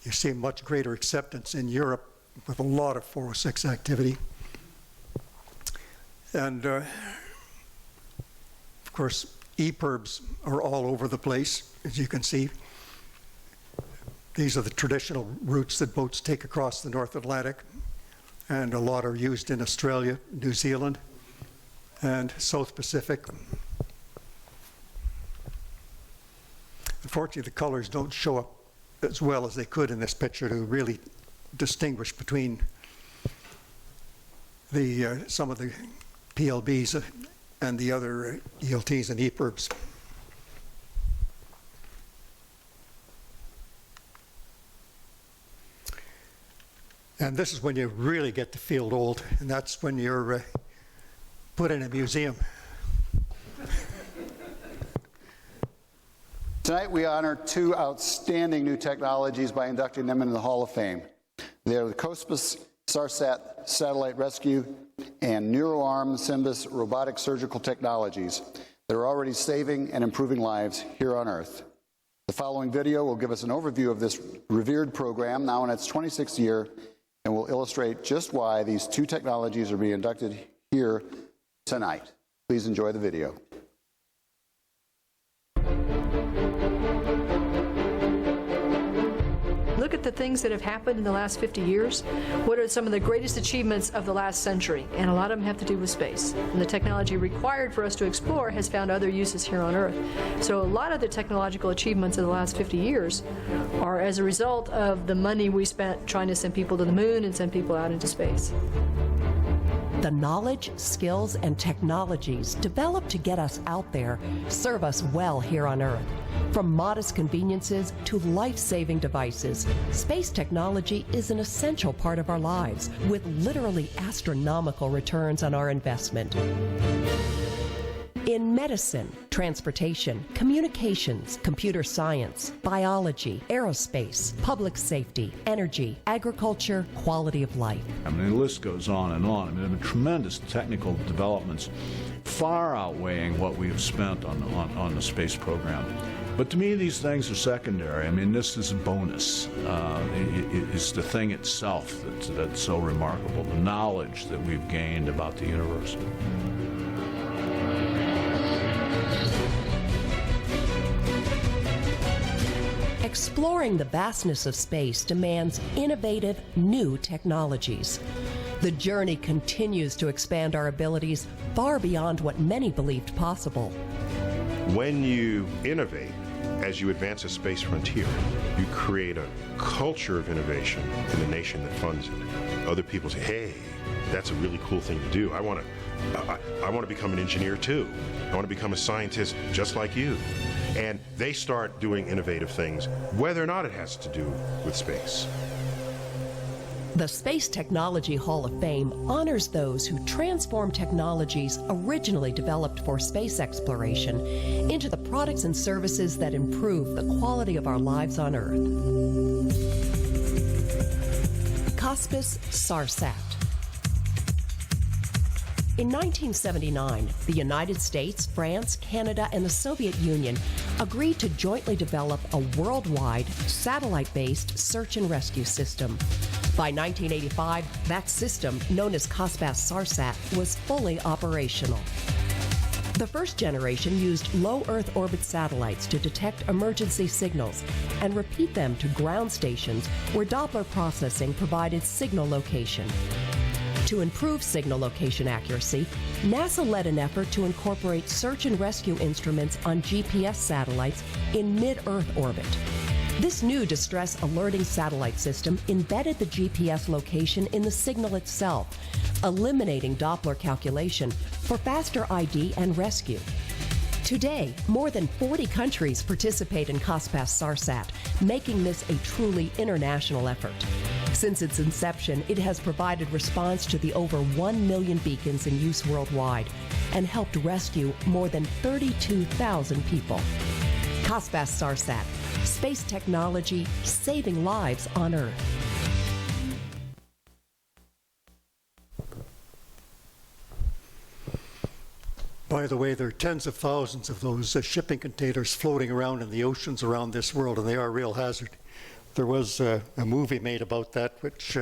You see much greater acceptance in Europe with a lot of 406 activity. And of course, EPIRBs are all over the place, as you can see. These are the traditional routes that boats take across the North Atlantic, and a lot are used in Australia, New Zealand, and South Pacific. Unfortunately, the colors don't show up as well as they could in this picture to really distinguish between the some of the PLBs and the other ELTs and EPIRBs. And this is when you really get to feel old, and that's when you're put in a museum. Tonight we honor two outstanding new technologies by inducting them into the Hall of Fame. They are the COSPAS-SARSAT satellite rescue and NeuroArm Symbis robotic surgical technologies that are already saving and improving lives here on Earth. The following video will give us an overview of this revered program, now in its 26th year, and will illustrate just why these two technologies are being inducted here tonight. Please enjoy the video. Look at the things that have happened in the last 50 years. What are some of the greatest achievements of the last century? And a lot of them have to do with space. And the technology required for us to explore has found other uses here on Earth. So a lot of the technological achievements of the last 50 years are as a result of the money we spent trying to send people to the moon and send people out into space. The knowledge, skills, and technologies developed to get us out there serve us well here on Earth. From modest conveniences to life-saving devices, space technology is an essential part of our lives, with literally astronomical returns on our investment. in medicine, transportation, communications, computer science, biology, aerospace, public safety, energy, agriculture, quality of life. I mean, the list goes on and on. I mean, there have been tremendous technical developments far outweighing what we have spent on the space program. But to me, these things are secondary. I mean, this is a bonus. It's the thing itself that's so remarkable, the knowledge that we've gained about the universe. Exploring the vastness of space demands innovative, new technologies. The journey continues to expand our abilities far beyond what many believed possible. When you innovate, as you advance a space frontier, you create a culture of innovation in the nation that funds it. Other people say, hey, that's a really cool thing to do. I want to become an engineer too. I want to become a scientist just like you. And they start doing innovative things, whether or not it has to do with space. The Space Technology Hall of Fame honors those who transform technologies originally developed for space exploration into the products and services that improve the quality of our lives on Earth. COSPAS-SARSAT. In 1979, the United States, France, Canada, and the Soviet Union agreed to jointly develop a worldwide satellite-based search and rescue system. By 1985, that system, known as COSPAS-SARSAT, was fully operational. The first generation used low Earth orbit satellites to detect emergency signals and repeat them to ground stations where Doppler processing provided signal location. To improve signal location accuracy, NASA led an effort to incorporate search and rescue instruments on GPS satellites in mid-Earth orbit. This new distress alerting satellite system embedded the GPS location in the signal itself, eliminating Doppler calculation for faster ID and rescue. Today, more than 40 countries participate in COSPAS-SARSAT, making this a truly international effort. Since its inception, it has provided response to the over 1 million beacons in use worldwide and helped rescue more than 32,000 people. COSPAS-SARSAT, space technology saving lives on Earth. By the way, there are tens of thousands of those shipping containers floating around in the oceans around this world, and they are a real hazard. There was a movie made about that, which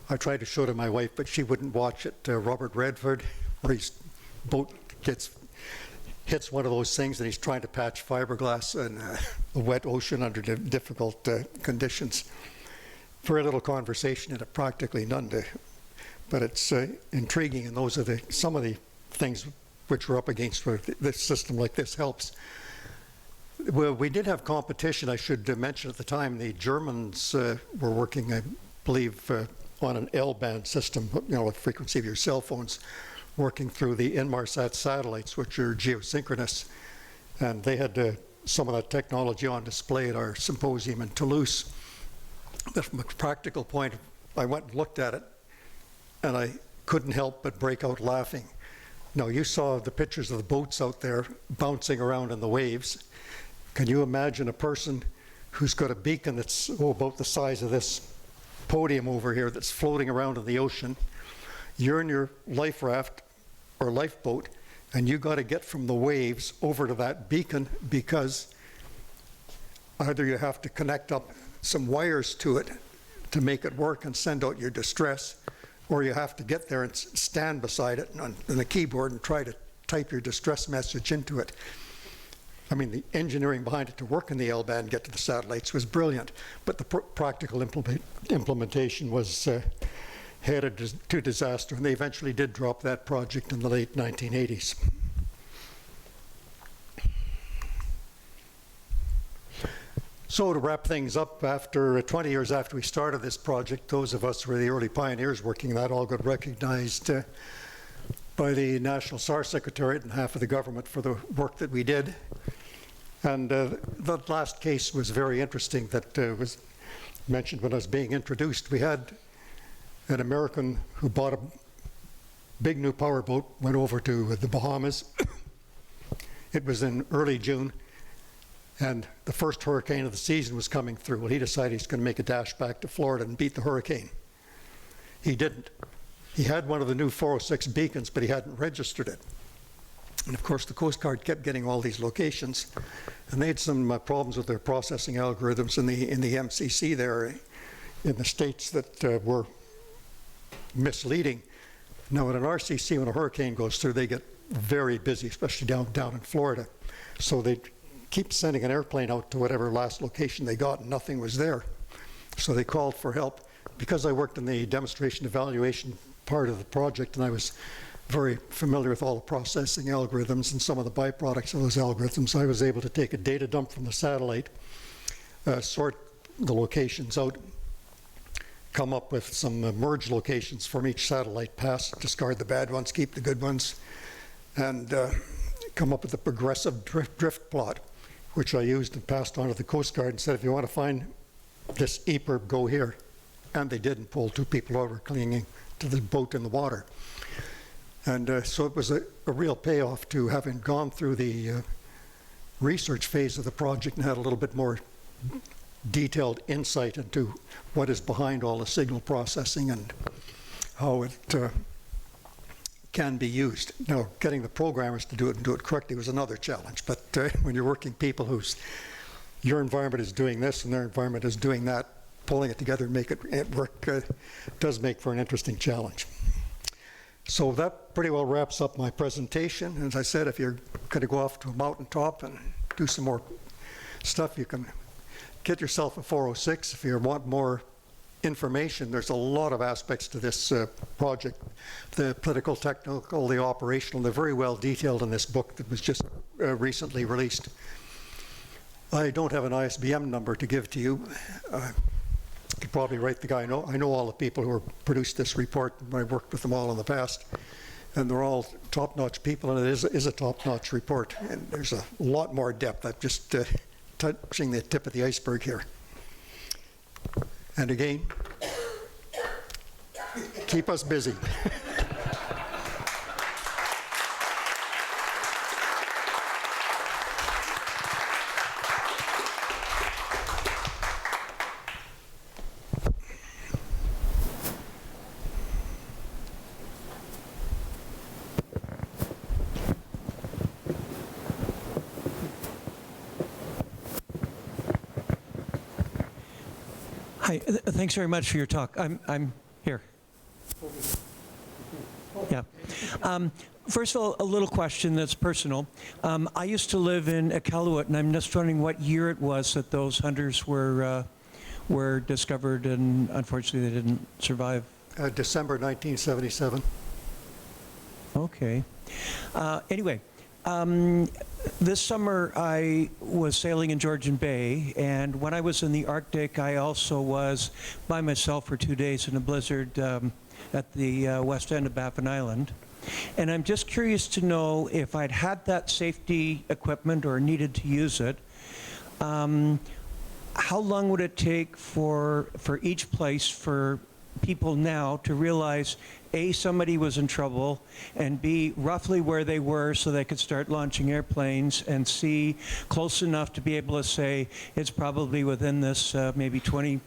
I tried to show to my wife, but she wouldn't watch it. Robert Redford, where his boat hits one of those things, and he's trying to patch fiberglass in a wet ocean under difficult conditions. Very little conversation in it, practically none. But it's intriguing, and those are some of the things which we're up against where this system like this helps. Well, we did have competition, I should mention at the time. The Germans were working, I believe, on an L-band system, the frequency of your cell phones, working through the Inmarsat satellites, which are geosynchronous. And they had some of that technology on display at our symposium in Toulouse. But from a practical point, I went and looked at it, and I couldn't help but break out laughing. Now, you saw the pictures of the boats out there bouncing around in the waves. Can you imagine a person who's got a beacon that's about the size of this podium over here that's floating around in the ocean? You're in your life raft or lifeboat, and you got to get from the waves over to that beacon, because either you have to connect up some wires to it to make it work and send out your distress, or you have to get there and stand beside it on the keyboard and try to type your distress message into it. I mean, the engineering behind it to work in the L-band and get to the satellites was brilliant, but the practical implementation was headed to disaster, and they eventually did drop that project in the late 1980s. So to wrap things up, after 20 years after we started this project, those of us who were the early pioneers working that all got recognized by the National SAR Secretariat and half of the government for the work that we did. And the last case was very interesting that was mentioned when I was being introduced. We had an American who bought big new powerboat went over to the Bahamas. It was in early June, and the first hurricane of the season was coming through. Well, he decided he's going to make a dash back to Florida and beat the hurricane. He didn't. He had one of the new 406 beacons, but he hadn't registered it. And of course, the Coast Guard kept getting all these locations, and they had some problems with their processing algorithms in the MCC there in the states that were misleading. Now, in an RCC, when a hurricane goes through, they get very busy, especially down in Florida. So they keep sending an airplane out to whatever last location they got, and nothing was there. So they called for help. Because I worked in the demonstration evaluation part of the project, and I was very familiar with all the processing algorithms and some of the byproducts of those algorithms, I was able to take a data dump from the satellite, sort the locations out, come up with some merge locations from each satellite pass, discard the bad ones, keep the good ones, and come up with a progressive drift plot, which I used and passed on to the Coast Guard and said, if you want to find this EPIRB, go here. And they did, and pulled 2 people over clinging to the boat in the water. And so it was a real payoff to having gone through the research phase of the project and had a little bit more detailed insight into what is behind all the signal processing and how it can be used. Now, getting the programmers to do it and do it correctly was another challenge. But when you're working people your environment is doing this and their environment is doing that, pulling it together and make it work does make for an interesting challenge. So that pretty well wraps up my presentation. As I said, if you're going to go off to a mountaintop and do some more stuff, you can get yourself a 406. If you want more information, there's a lot of aspects to this project. The political, technical, the operational, they're very well detailed in this book that was just recently released. I don't have an ISBN number to give to you. I could probably write the guy. I know all the people who have produced this report. I worked with them all in the past, and they're all top-notch people, and it is a top-notch report. And there's a lot more depth. I'm just touching the tip of the iceberg here. And again, keep us busy. Hi, thanks very much for your talk. I'm here. Yeah. First of all, a little question that's personal. I used to live in Iqaluit, and I'm just wondering what year it was that those hunters were discovered, and unfortunately they didn't survive. December 1977. Okay. Anyway. This summer I was sailing in Georgian Bay, and when I was in the Arctic I also was by myself for 2 days in a blizzard at the west end of Baffin Island. And I'm just curious to know if I'd had that safety equipment or needed to use it, how long would it take for each place for people now to realize A, somebody was in trouble, and B, roughly where they were so they could start launching airplanes, and C, close enough to be able to say it's probably within this maybe 20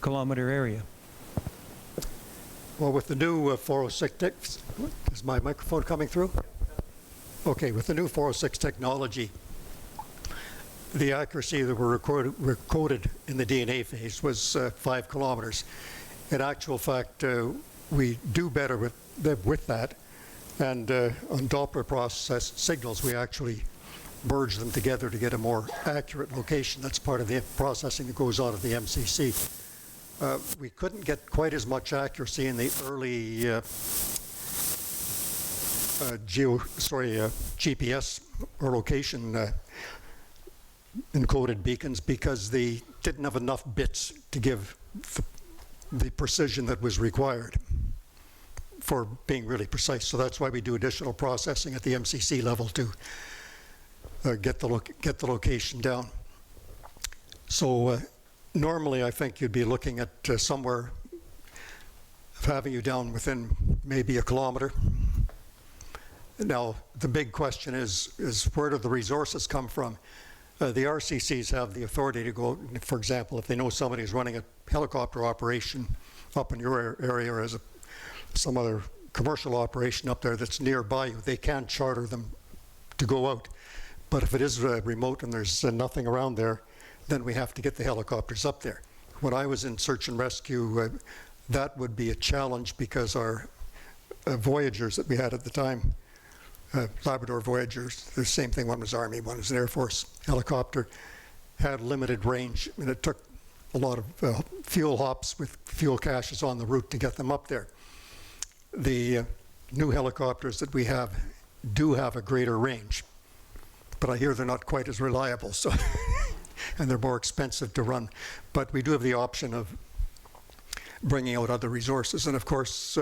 kilometer area? Well, with the new 406, is my microphone coming through? Okay, with the new 406 technology, the accuracy that were recorded in the DNA phase was 5 kilometers. In actual fact, we do better with that, and on Doppler processed signals, we actually merge them together to get a more accurate location. That's part of the processing that goes on at the MCC. We couldn't get quite as much accuracy in the early GPS or location encoded beacons because they didn't have enough bits to give the precision that was required for being really precise. So that's why we do additional processing at the MCC level to get the location down. So normally I think you'd be looking at somewhere of having you down within maybe 1 kilometer. Now, the big question is where do the resources come from? The RCCs have the authority to go, for example, if they know somebody is running a helicopter operation up in your area or as some other commercial operation up there that's nearby you, they can charter them to go out. But if it is remote and there's nothing around there, then we have to get the helicopters up there. When I was in search and rescue, that would be a challenge because our Voyagers that we had at the time, Labrador Voyagers, the same thing, one was Army, one was an Air Force helicopter, had limited range, and it took a lot of fuel hops with fuel caches on the route to get them up there. The new helicopters that we have do have a greater range, but I hear they're not quite as reliable, so and they're more expensive to run. But we do have the option of bringing out other resources, and of course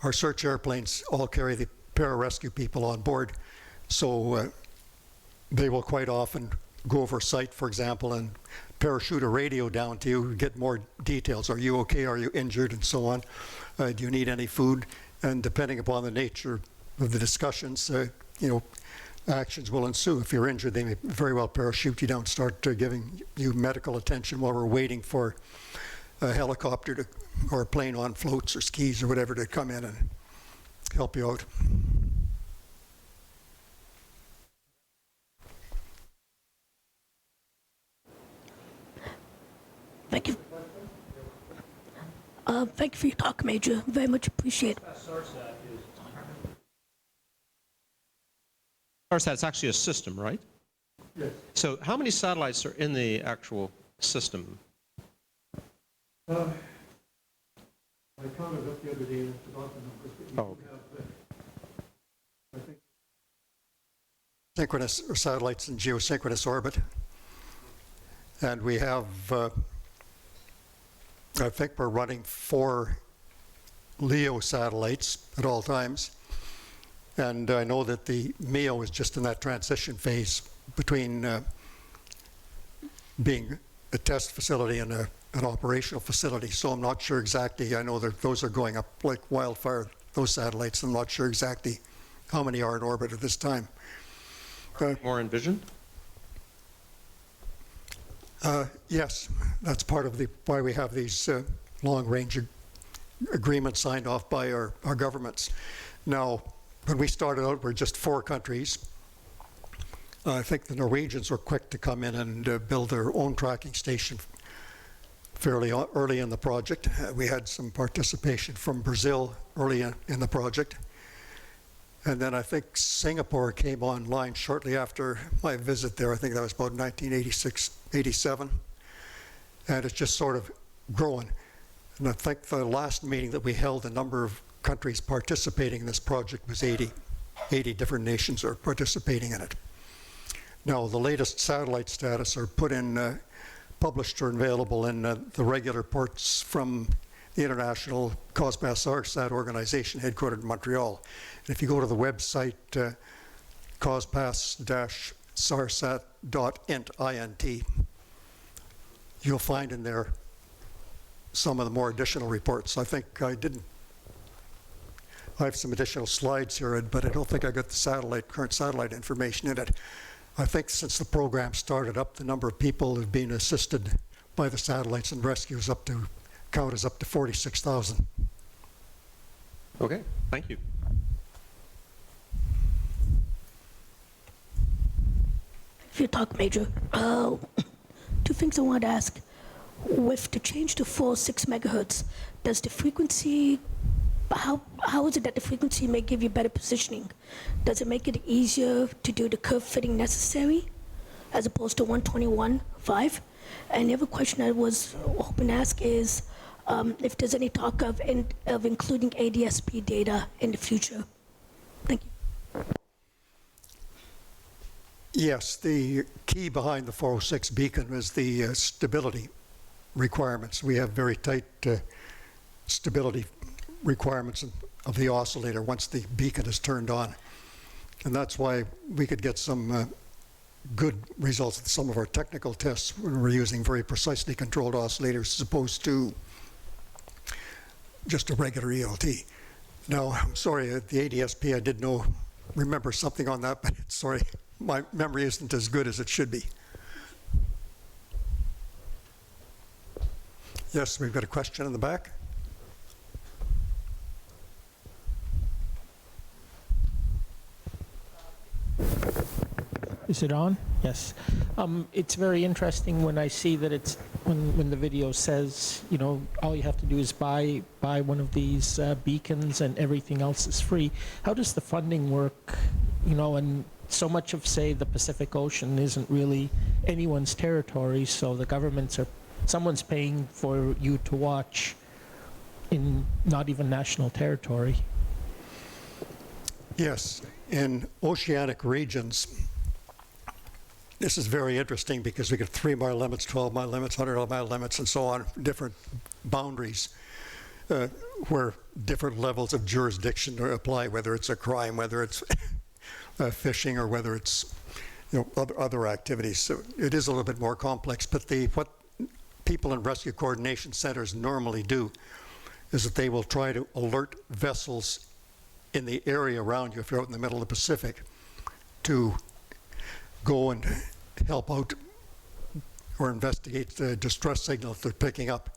our search airplanes all carry the pararescue people on board, so they will quite often go over site, for example, and parachute a radio down to you, get more details. Are you okay? Are you injured? And so on. Do you need any food? And depending upon the nature of the discussions, you know, actions will ensue. If you're injured, they may very well parachute you down, start giving you medical attention while we're waiting for a helicopter to, or a plane on floats or skis or whatever to come in and help you out. Thank you. Thank you for your talk, Major. Very much appreciate it. SARSAT is actually a system, right? Yes. So how many satellites are in the actual system? I counted up the other day and forgot the numbers. But okay. I think synchronous or satellites in geosynchronous orbit, and we have I think we're running 4 LEO satellites at all times, and I know that the MEO is just in that transition phase between being a test facility and an operational facility, so I'm not sure exactly. I know that those are going up like wildfire, those satellites. I'm not sure exactly how many are in orbit at this time. More envisioned? Yes, that's part of why we have these long-range agreements signed off by our governments. Now, when we started out, we're just 4 countries. I think the Norwegians were quick to come in and build their own tracking station fairly early in the project. We had some participation from Brazil early in the project. And then I think Singapore came online shortly after my visit there. I think that was about 1986, 87. And it's just sort of growing. And I think the last meeting that we held, the number of countries participating in this project was 80. 80 different nations are participating in it. Now, the latest satellite status are put in, published or available in the regular reports from the international COSPAS-SARSAT organization headquartered in Montreal. And if you go to the website COSPAS-SARSAT.int, you'll find in there some of the more additional reports. I think I have some additional slides here, but I don't think I got the current satellite information in it. I think since the program started up, the number of people who've been assisted by the satellites and rescues count is up to 46,000. Okay, thank you. If you talk, Major, 2 things I wanted to ask. With the change to 4.6 megahertz, does the frequency, how is it that the frequency may give you better positioning? Does it make it easier to do the curve fitting necessary as opposed to 121.5? And the other question I was hoping to ask is if there's any talk of including ADS-B data in the future. Thank you. Yes, the key behind the 406 beacon is the stability requirements. We have very tight stability requirements of the oscillator once the beacon is turned on. And that's why we could get some good results with some of our technical tests when we're using very precisely controlled oscillators as opposed to just a regular ELT. Now, I'm sorry, the ADS-B, I did know remember something on that, but sorry, my memory isn't as good as it should be. Yes, we've got a question in the back. Is it on? Yes. It's very interesting when I see that it's when the video says, you know, all you have to do is buy one of these beacons and everything else is free. How does the funding work? You know, and so much of, say, the Pacific Ocean isn't really anyone's territory, so the governments are, someone's paying for you to watch in not even national territory. Yes, in oceanic regions, this is very interesting because we get 3-mile limits, 12-mile limits, 100-mile limits, and so on, different boundaries where different levels of jurisdiction apply, whether it's a crime, whether it's fishing, or whether it's, you know, other activities. So it is a little bit more complex, but what people in rescue coordination centers normally do is that they will try to alert vessels in the area around you, if you're out in the middle of the Pacific, to go and help out or investigate the distress signals they're picking up.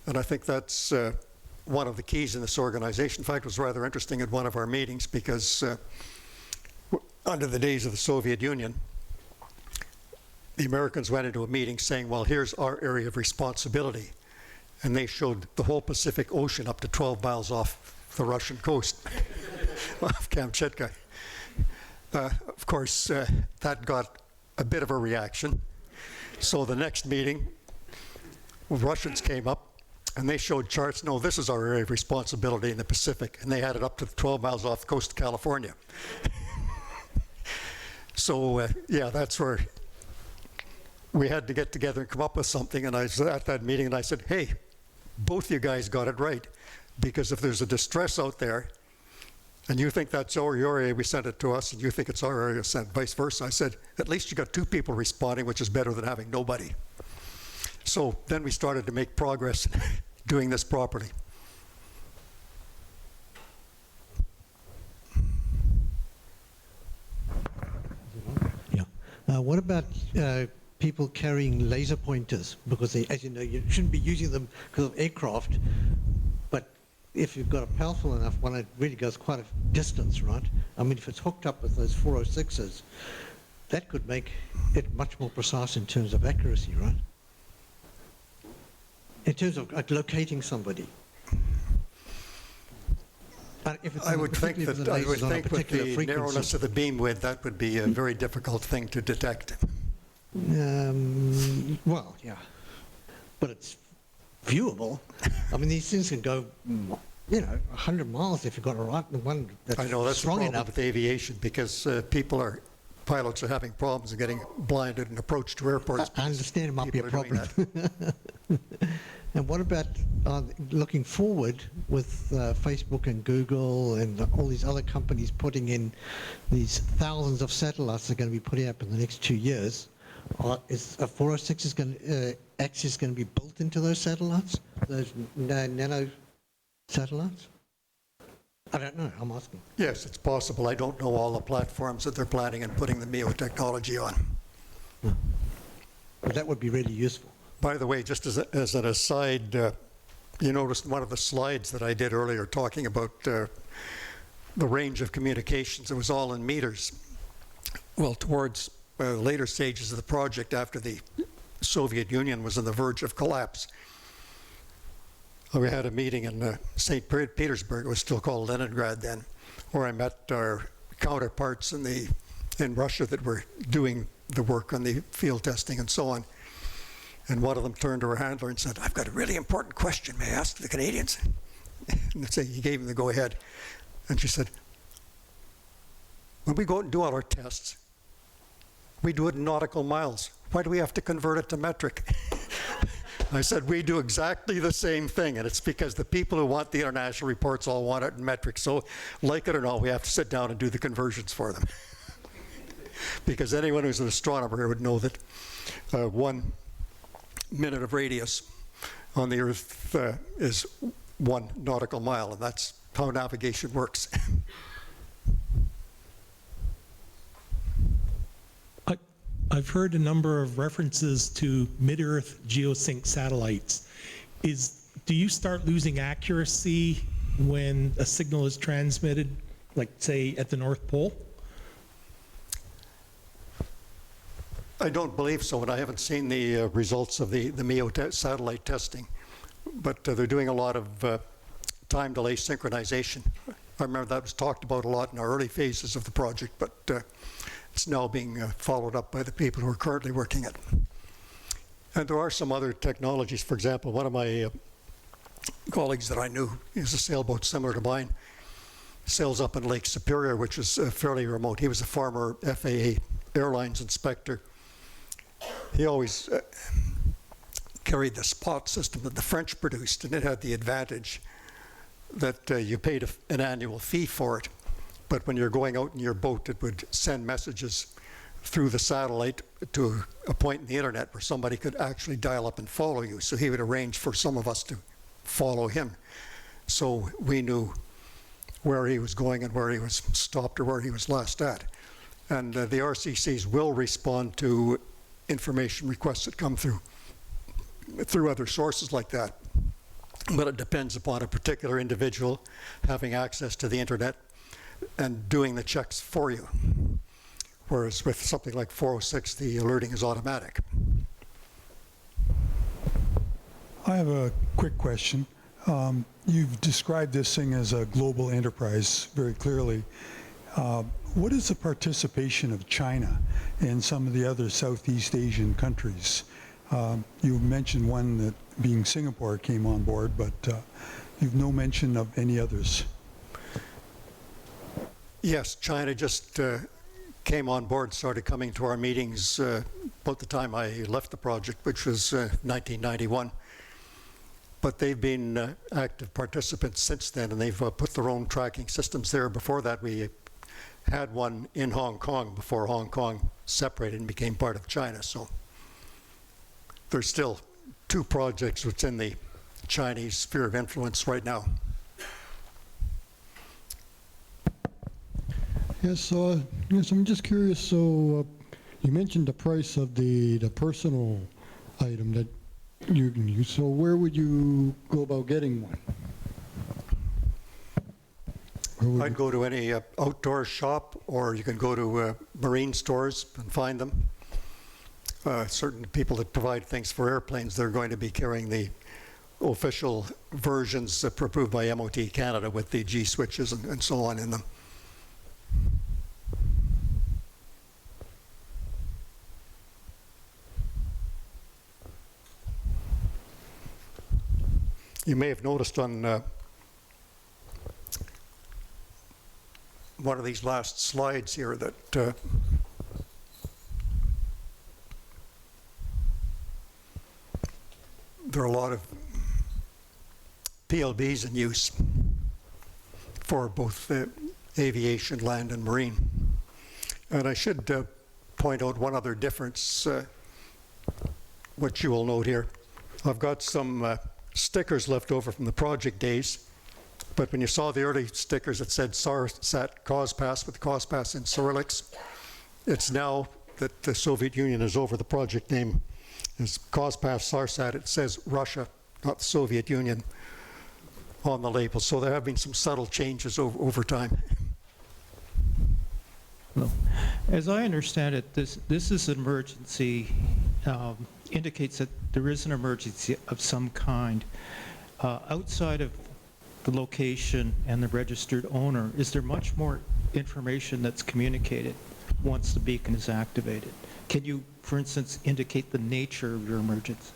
And I think that's one of the keys in this organization. In fact, it was rather interesting at one of our meetings because under the days of the Soviet Union, the Americans went into a meeting saying, well, here's our area of responsibility. And they showed the whole Pacific Ocean up to 12 miles off the Russian coast of Kamchatka. Of course, that got a bit of a reaction. So the next meeting, Russians came up and they showed charts. No, this is our area of responsibility in the Pacific. And they had it up to 12 miles off the coast of California. So, yeah, that's where we had to get together and come up with something. And I was at that meeting and I said, hey, both you guys got it right. Because if there's a distress out there, and you think that's your area, we sent it to us, and you think it's our area, sent vice versa. I said, at least you got 2 people responding, which is better than having nobody. So then we started to make progress doing this properly. Yeah. What about people carrying laser pointers? Because they, as you know, you shouldn't be using them because of aircraft. If you've got a powerful enough one, it really goes quite a distance, right? I mean, if it's hooked up with those 406s, that could make it much more precise in terms of accuracy, right? In terms of locating somebody. I would think that with the narrowness of the beam width, that would be a very difficult thing to detect. Well, yeah. But it's viewable. I mean, these things can go, you know, 100 miles if you've got a right one that's I know that's strong the problem enough. with aviation because pilots are having problems and getting blinded and approached to airports. I understand it might be a problem. And what about looking forward with Facebook and Google and all these other companies putting in these thousands of satellites they're going to be putting up in the next 2 years? Is a 406 access going to be built into those satellites, those nano satellites? I don't know, I'm asking. Yes, it's possible. I don't know all the platforms that they're planning and putting the MEO technology on. But that would be really useful. By the way, just as an aside, you noticed one of the slides that I did earlier talking about the range of communications. It was all in meters. Well, towards later stages of the project, after the Soviet Union was on the verge of collapse, we had a meeting in St. Petersburg. It was still called Leningrad then, where I met our counterparts in Russia that were doing the work on the field testing and so on. And one of them turned to her handler and said, I've got a really important question, may I ask the Canadians? And he gave him the go-ahead. And she said, when we go out and do all our tests, we do it in nautical miles. Why do we have to convert it to metric? I said, we do exactly the same thing, and it's because the people who want the international reports all want it in metric. So, like it or not, we have to sit down and do the conversions for them. Because anyone who's an astronomer would know that 1 minute of radius on the Earth is 1 nautical mile, and that's how navigation works. I've heard a number of references to mid-Earth geosync satellites. Do you start losing accuracy when a signal is transmitted, like say at the North Pole? I don't believe so, and I haven't seen the results of the MEO satellite testing, but they're doing a lot of time delay synchronization. I remember that was talked about a lot in our early phases of the project, but it's now being followed up by the people who are currently working it. And there are some other technologies. For example, one of my colleagues that I knew is a sailboat similar to mine, sails up in Lake Superior, which is fairly remote. He was a former FAA Airlines inspector. He always carried the spot system that the French produced, and it had the advantage that you paid an annual fee for it. But when you're going out in your boat, it would send messages through the satellite to a point in the internet where somebody could actually dial up and follow you. So he would arrange for some of us to follow him. So we knew where he was going and where he was stopped or where he was last at. And the RCCs will respond to information requests that come through other sources like that. But it depends upon a particular individual having access to the internet and doing the checks for you. Whereas with something like 406, the alerting is automatic. I have a quick question. You've described this thing as a global enterprise very clearly. What is the participation of China and some of the other Southeast Asian countries? You mentioned one that being Singapore came on board, but you've no mention of any others. Yes, China just came on board, started coming to our meetings about the time I left the project, which was 1991. But they've been active participants since then, and they've put their own tracking systems there. Before that, we had one in Hong Kong before Hong Kong separated and became part of China. So there's still 2 projects within the Chinese sphere of influence right now. Yes, I'm just curious. So you mentioned the price of the personal item that you can use. So where would you go about getting one? I'd go to any outdoor shop, or you can go to marine stores and find them. Certain people that provide things for airplanes, they're going to be carrying the official versions approved by MOT Canada with the G switches and so on in them. You may have noticed on one of these last slides here that there are a lot of PLBs in use for both aviation, land, and marine. And I should point out one other difference, which you will note here. I've got some stickers left over from the project days, but when you saw the early stickers that said SARSAT COSPAS with COSPAS in Cyrillics, it's now that the Soviet Union is over, the project name is COSPAS-SARSAT. It says Russia, not the Soviet Union, on the label. So there have been some subtle changes over time. Well, as I understand it, this is an emergency, indicates that there is an emergency of some kind. Outside of the location and the registered owner, is there much more information that's communicated once the beacon is activated? Can you, for instance, indicate the nature of your emergency?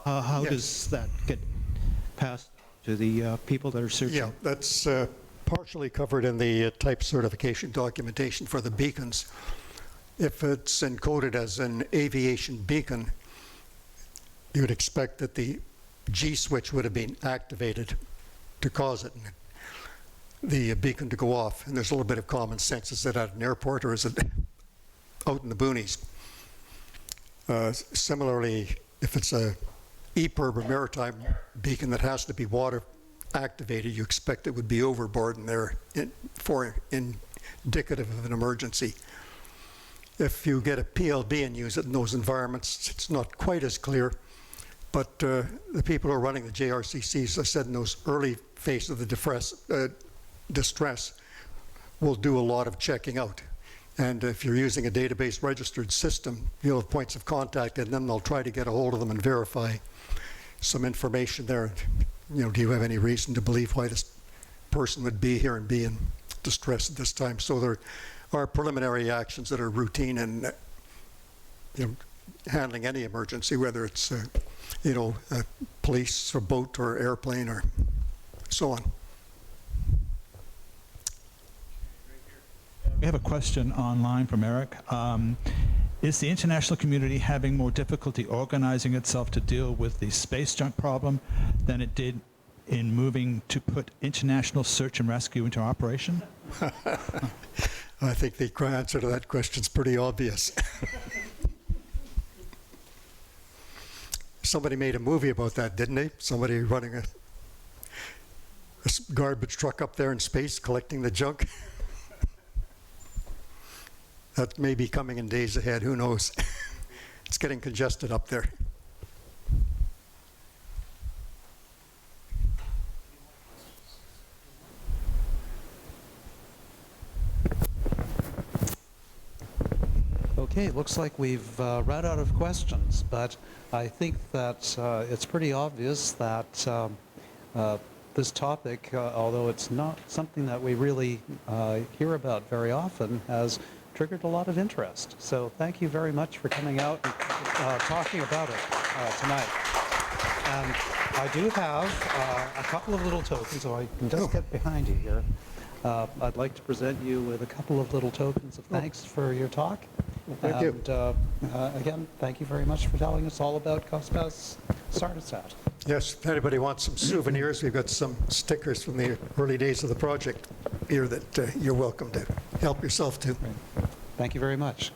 How does that get passed to the people that are searching? Yeah, that's partially covered in the type certification documentation for the beacons. If it's encoded as an aviation beacon, you would expect that the G switch would have been activated to cause it, the beacon to go off. And there's a little bit of common sense. Is it at an airport or is it out in the boonies? Similarly, if it's a EPIRB or maritime beacon that has to be water activated, you expect it would be overboard in there indicative of an emergency. If you get a PLB and use it in those environments, it's not quite as clear, but the people who are running the JRCCs, as I said, in those early phases of the distress, will do a lot of checking out. And if you're using a database registered system, you'll have points of contact, and then they'll try to get a hold of them and verify some information there. You know, do you have any reason to believe why this person would be here and be in distress at this time? So there are preliminary actions that are routine in, you know, handling any emergency, whether it's you know, police or boat or airplane or so on. We have a question online from Eric. Is the international community having more difficulty organizing itself to deal with the space junk problem than it did in moving to put international search and rescue into operation? I think the answer to that question is pretty obvious. Somebody made a movie about that, didn't they? Somebody running a garbage truck up there in space collecting the junk. That may be coming in days ahead, who knows? It's getting congested up there. Okay, looks like we've run out of questions, but I think that it's pretty obvious that this topic, although it's not something that we really hear about very often, has triggered a lot of interest. So thank you very much for coming out and talking about it tonight. And I do have a couple of little tokens, so I can just get behind you here. I'd like to present you with a couple of little tokens of thanks for your talk. Thank you. And again, thank you very much for telling us all about COSPAS-SARSAT. Yes, if anybody wants some souvenirs, we've got some stickers from the early days of the project here that you're welcome to help yourself to. Thank you very much.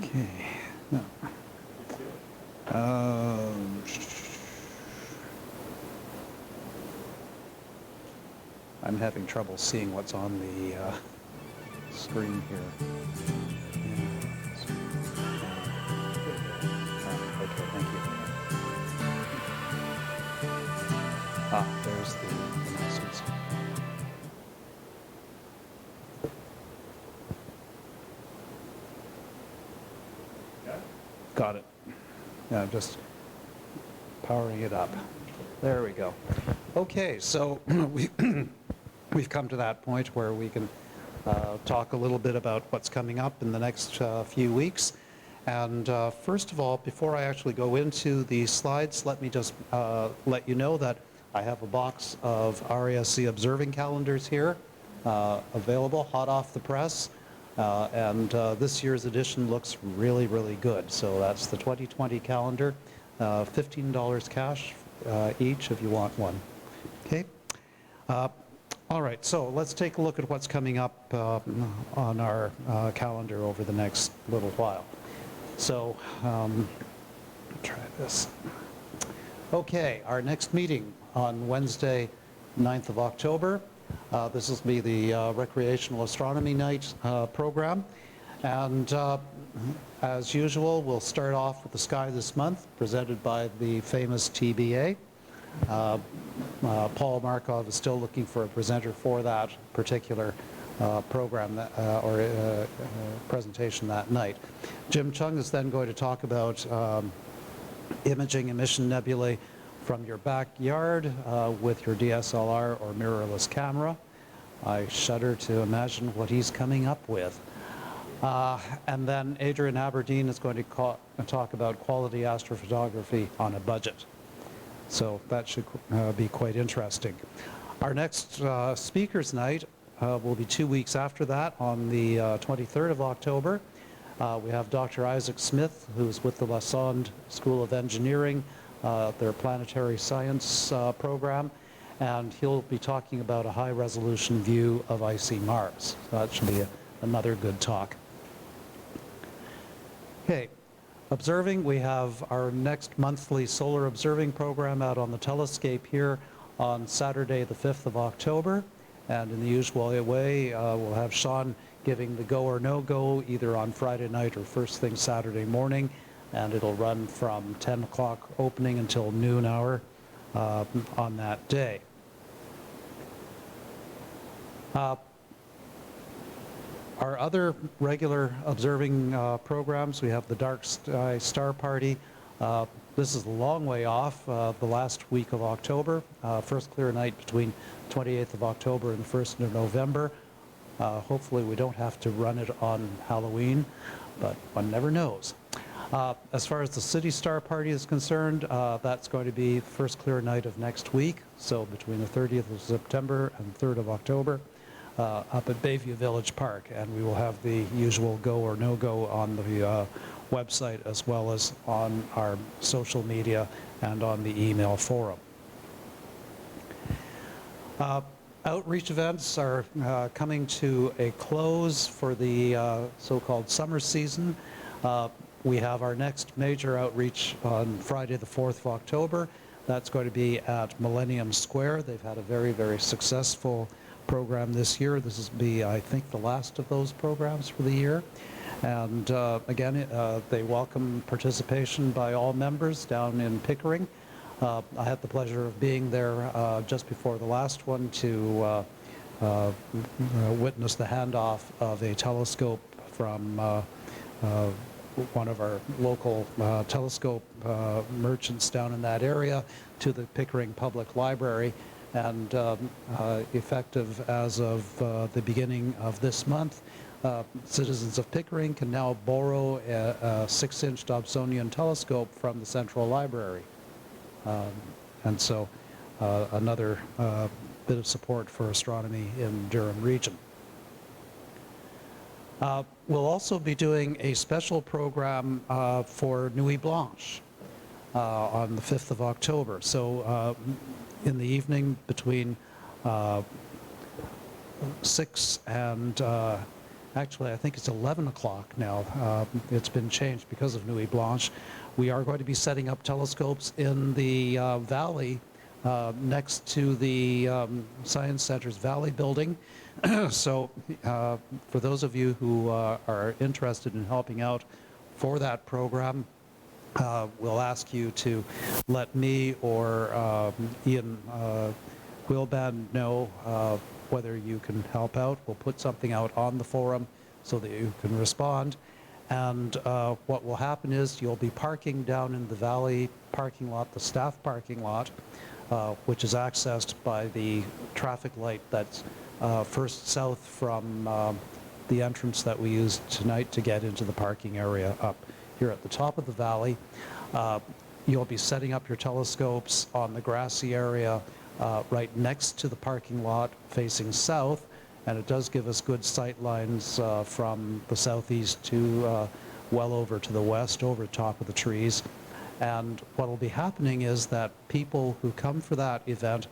Okay. No. I'm having trouble seeing what's on the screen here. Okay, thank you. There's the announcements. Got it. Yeah, I'm just powering it up. There we go. Okay, so we've come to that point where we can talk a little bit about what's coming up in the next few weeks. And first of all, before I actually go into the slides, let me just let you know that I have a box of RASC observing calendars here available, hot off the press. And this year's edition looks really, really good. So that's the 2020 calendar, $15 cash each if you want one. Okay. All right, so let's take a look at what's coming up on our calendar over the next little while. So, try this. Okay, our next meeting on Wednesday, 9th of October. This will be the Recreational Astronomy Night program. And as usual, we'll start off with the Sky This Month, presented by the famous TBA. Paul Markov is still looking for a presenter for that particular program or presentation that night. Jim Chung is then going to talk about imaging emission nebulae from your backyard with your DSLR or mirrorless camera. I shudder to imagine what he's coming up with. And then Adrian Aberdeen is going to talk about quality astrophotography on a budget. So that should be quite interesting. Our next speakers night will be 2 weeks after that on the 23rd of October. We have Dr. Isaac Smith, who's with the Lassonde School of Engineering, their planetary science program, and he'll be talking about a high-resolution view of icy Mars. So that should be another good talk. Okay, Observing, we have our next monthly solar observing program out on the telescape here on Saturday the 5th of October. And in the usual way, we'll have Sean giving the go or no-go either on Friday night or first thing Saturday morning. And it'll run from 10 o'clock opening until noon hour on that day. Our other regular observing programs, we have the Dark Sky Star Party. This is a long way off, the last week of October. First clear night between 28th of October and 1st of November. Hopefully we don't have to run it on Halloween, but one never knows. As far as the City Star Party is concerned, that's going to be the first clear night of next week, so between the 30th of September and 3rd of October. Up at Bayview Village Park, and we will have the usual go or no-go on the website as well as on our social media and on the email forum. Outreach events are coming to a close for the so-called summer season. We have our next major outreach on Friday the 4th of October. That's going to be at Millennium Square. They've had a very, very successful program this year. This will be, I think, the last of those programs for the year. And again, they welcome participation by all members down in Pickering. I had the pleasure of being there just before the last one to witness the handoff of a telescope from one of our local telescope merchants down in that area to the Pickering Public Library. And effective as of the beginning of this month, citizens of Pickering can now borrow a 6-inch Dobsonian telescope from the Central Library. And so another bit of support for astronomy in Durham region. We'll also be doing a special program for Nuit Blanche on the 5th of October. So in the evening between 6 and actually I think it's 11 o'clock now. It's been changed because of Nuit Blanche. We are going to be setting up telescopes in the valley next to the Science Center's Valley building. So for those of you who are interested in helping out for that program, we'll ask you to let me or Ian Quilban know whether you can help out. We'll put something out on the forum so that you can respond. And what will happen is you'll be parking down in the Valley parking lot, the staff parking lot, which is accessed by the traffic light that's first south from the entrance that we used tonight to get into the parking area up here at the top of the valley. You'll be setting up your telescopes on the grassy area right next to the parking lot facing south, and it does give us good sight lines from the southeast to well over to the west, over the top of the trees. And what will be happening is that people who come for that event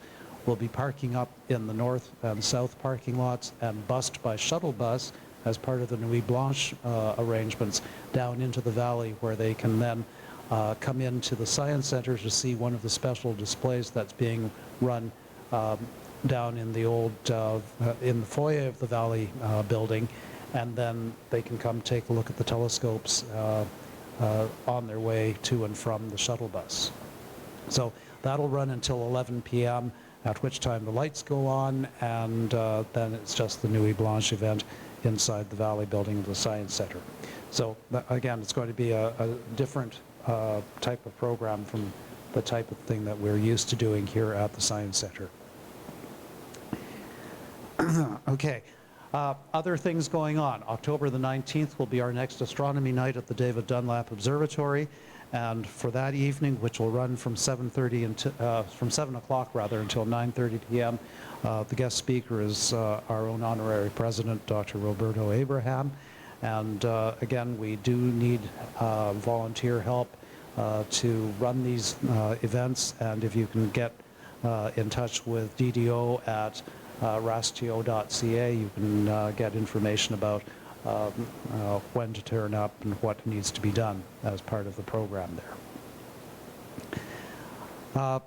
will be parking up in the north and south parking lots and bused by shuttle bus as part of the Nuit Blanche arrangements down into the valley, where they can then come into the Science Center to see one of the special displays that's being run down in the old, in the foyer of the Valley building, and then they can come take a look at the telescopes on their way to and from the shuttle bus. So that'll run until 11 p.m., at which time the lights go on, and then it's just the Nuit Blanche event inside the Valley building of the Science Center. So again, it's going to be a different type of program from the type of thing that we're used to doing here at the Science Center. Okay, other things going on. October the 19th will be our next astronomy night at the David Dunlap Observatory, and for that evening, which will run from 7:30 until from 7 o'clock rather until 9:30 p.m., the guest speaker is our own honorary president, Dr. Roberto Abraham. And again, we do need volunteer help to run these events, and if you can get in touch with DDO at RASC-TO.ca, you can get information about when to turn up and what needs to be done as part of the program there.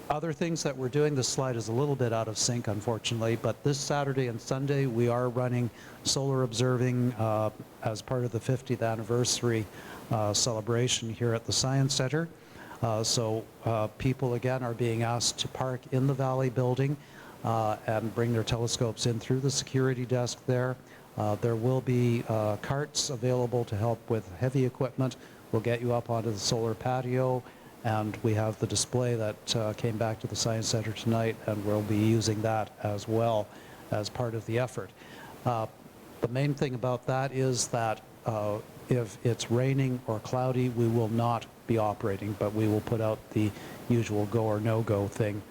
Other things that we're doing, this slide is a little bit out of sync, unfortunately, but this Saturday and Sunday we are running solar observing as part of the 50th anniversary celebration here at the Science Center. So people again are being asked to park in the Valley building and bring their telescopes in through the security desk there. There will be carts available to help with heavy equipment. We'll get you up onto the solar patio, and we have the display that came back to the Science Center tonight, and we'll be using that as well as part of the effort. The main thing about that is that if it's raining or cloudy, we will not be operating, but we will put out the usual go or no-go thing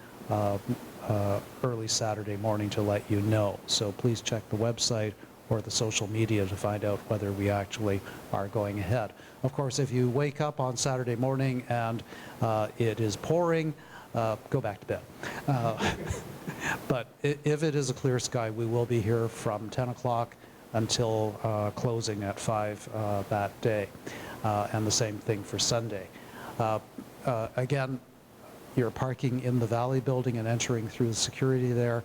early Saturday morning to let you know. So please check the website or the social media to find out whether we actually are going ahead. Of course, if you wake up on Saturday morning and it is pouring, go back to bed. But if it is a clear sky, we will be here from 10 o'clock until closing at 5 that day. And the same thing for Sunday. Again, you're parking in the Valley building and entering through the security there.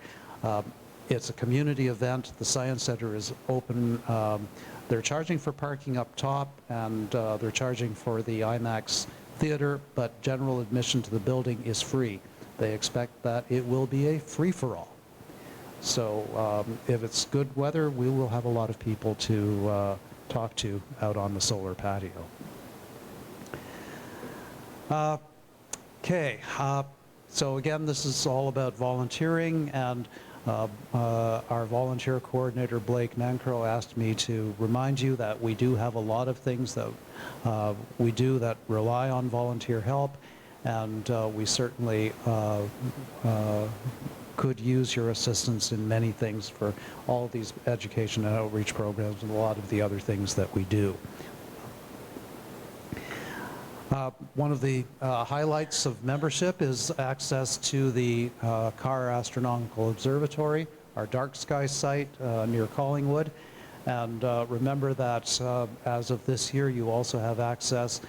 It's a community event. The Science Center is open. They're charging for parking up top, and they're charging for the IMAX theater, but general admission to the building is free. They expect that it will be a free-for-all. So if it's good weather, we will have a lot of people to talk to out on the solar patio. Okay, so again, this is all about volunteering, and our volunteer coordinator, Blake Nancro, asked me to remind you that we do have a lot of things that we do that rely on volunteer help, and we certainly could use your assistance in many things for all of these education and outreach programs and a lot of the other things that we do. One of the highlights of membership is access to the Carr Astronomical Observatory, our dark sky site near Collingwood. And remember that as of this year, you also have access,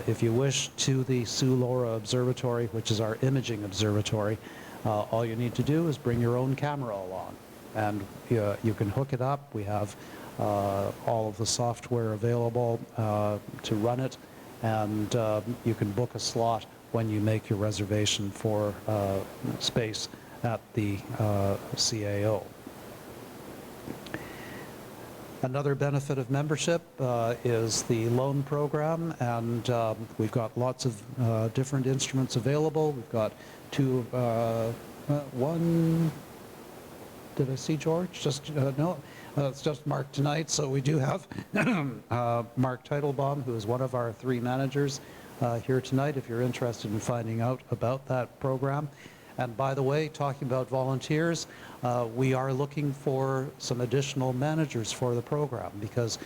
if you wish, to the Sue Laura Observatory, which is our imaging observatory. All you need to do is bring your own camera along, and you can hook it up. We have all of the software available to run it, and you can book a slot when you make your reservation for space at the CAO. Another benefit of membership is the loan program, and we've got lots of different instruments available. We've got one, did I see George? Just, no, it's just Mark tonight. So we do have Mark Teitelbaum, who is one of our 3 managers here tonight, if you're interested in finding out about that program. And by the way, talking about volunteers, we are looking for some additional managers for the program, because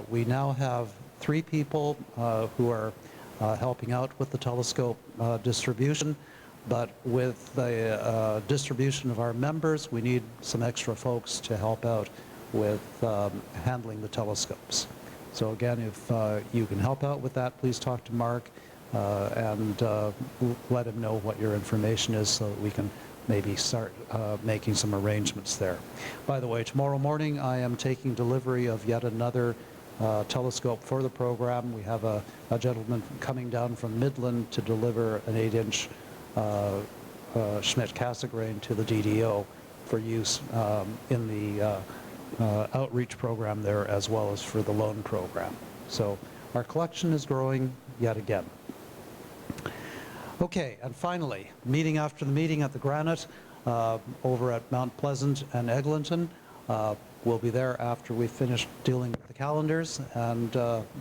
we now have 3 people who are helping out with the telescope distribution. But with the distribution of our members, we need some extra folks to help out with handling the telescopes. So again, if you can help out with that, please talk to Mark and let him know what your information is so that we can maybe start making some arrangements there. By the way, tomorrow morning I am taking delivery of yet another telescope for the program. We have a gentleman coming down from Midland to deliver an 8-inch Schmidt-Cassegrain to the DDO for use in the outreach program there, as well as for the loan program. So our collection is growing yet again. Okay, and finally, meeting after the meeting at the Granite over at Mount Pleasant and Eglinton. We'll be there after we finish dealing with the calendars, and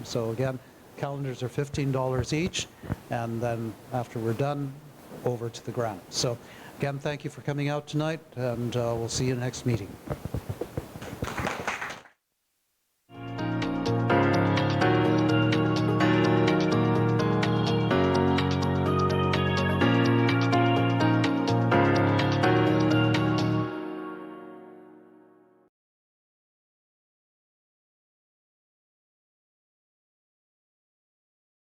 so again, calendars are $15 each, and then after we're done, over to the Granite. So again, thank you for coming out tonight, and we'll see you next meeting.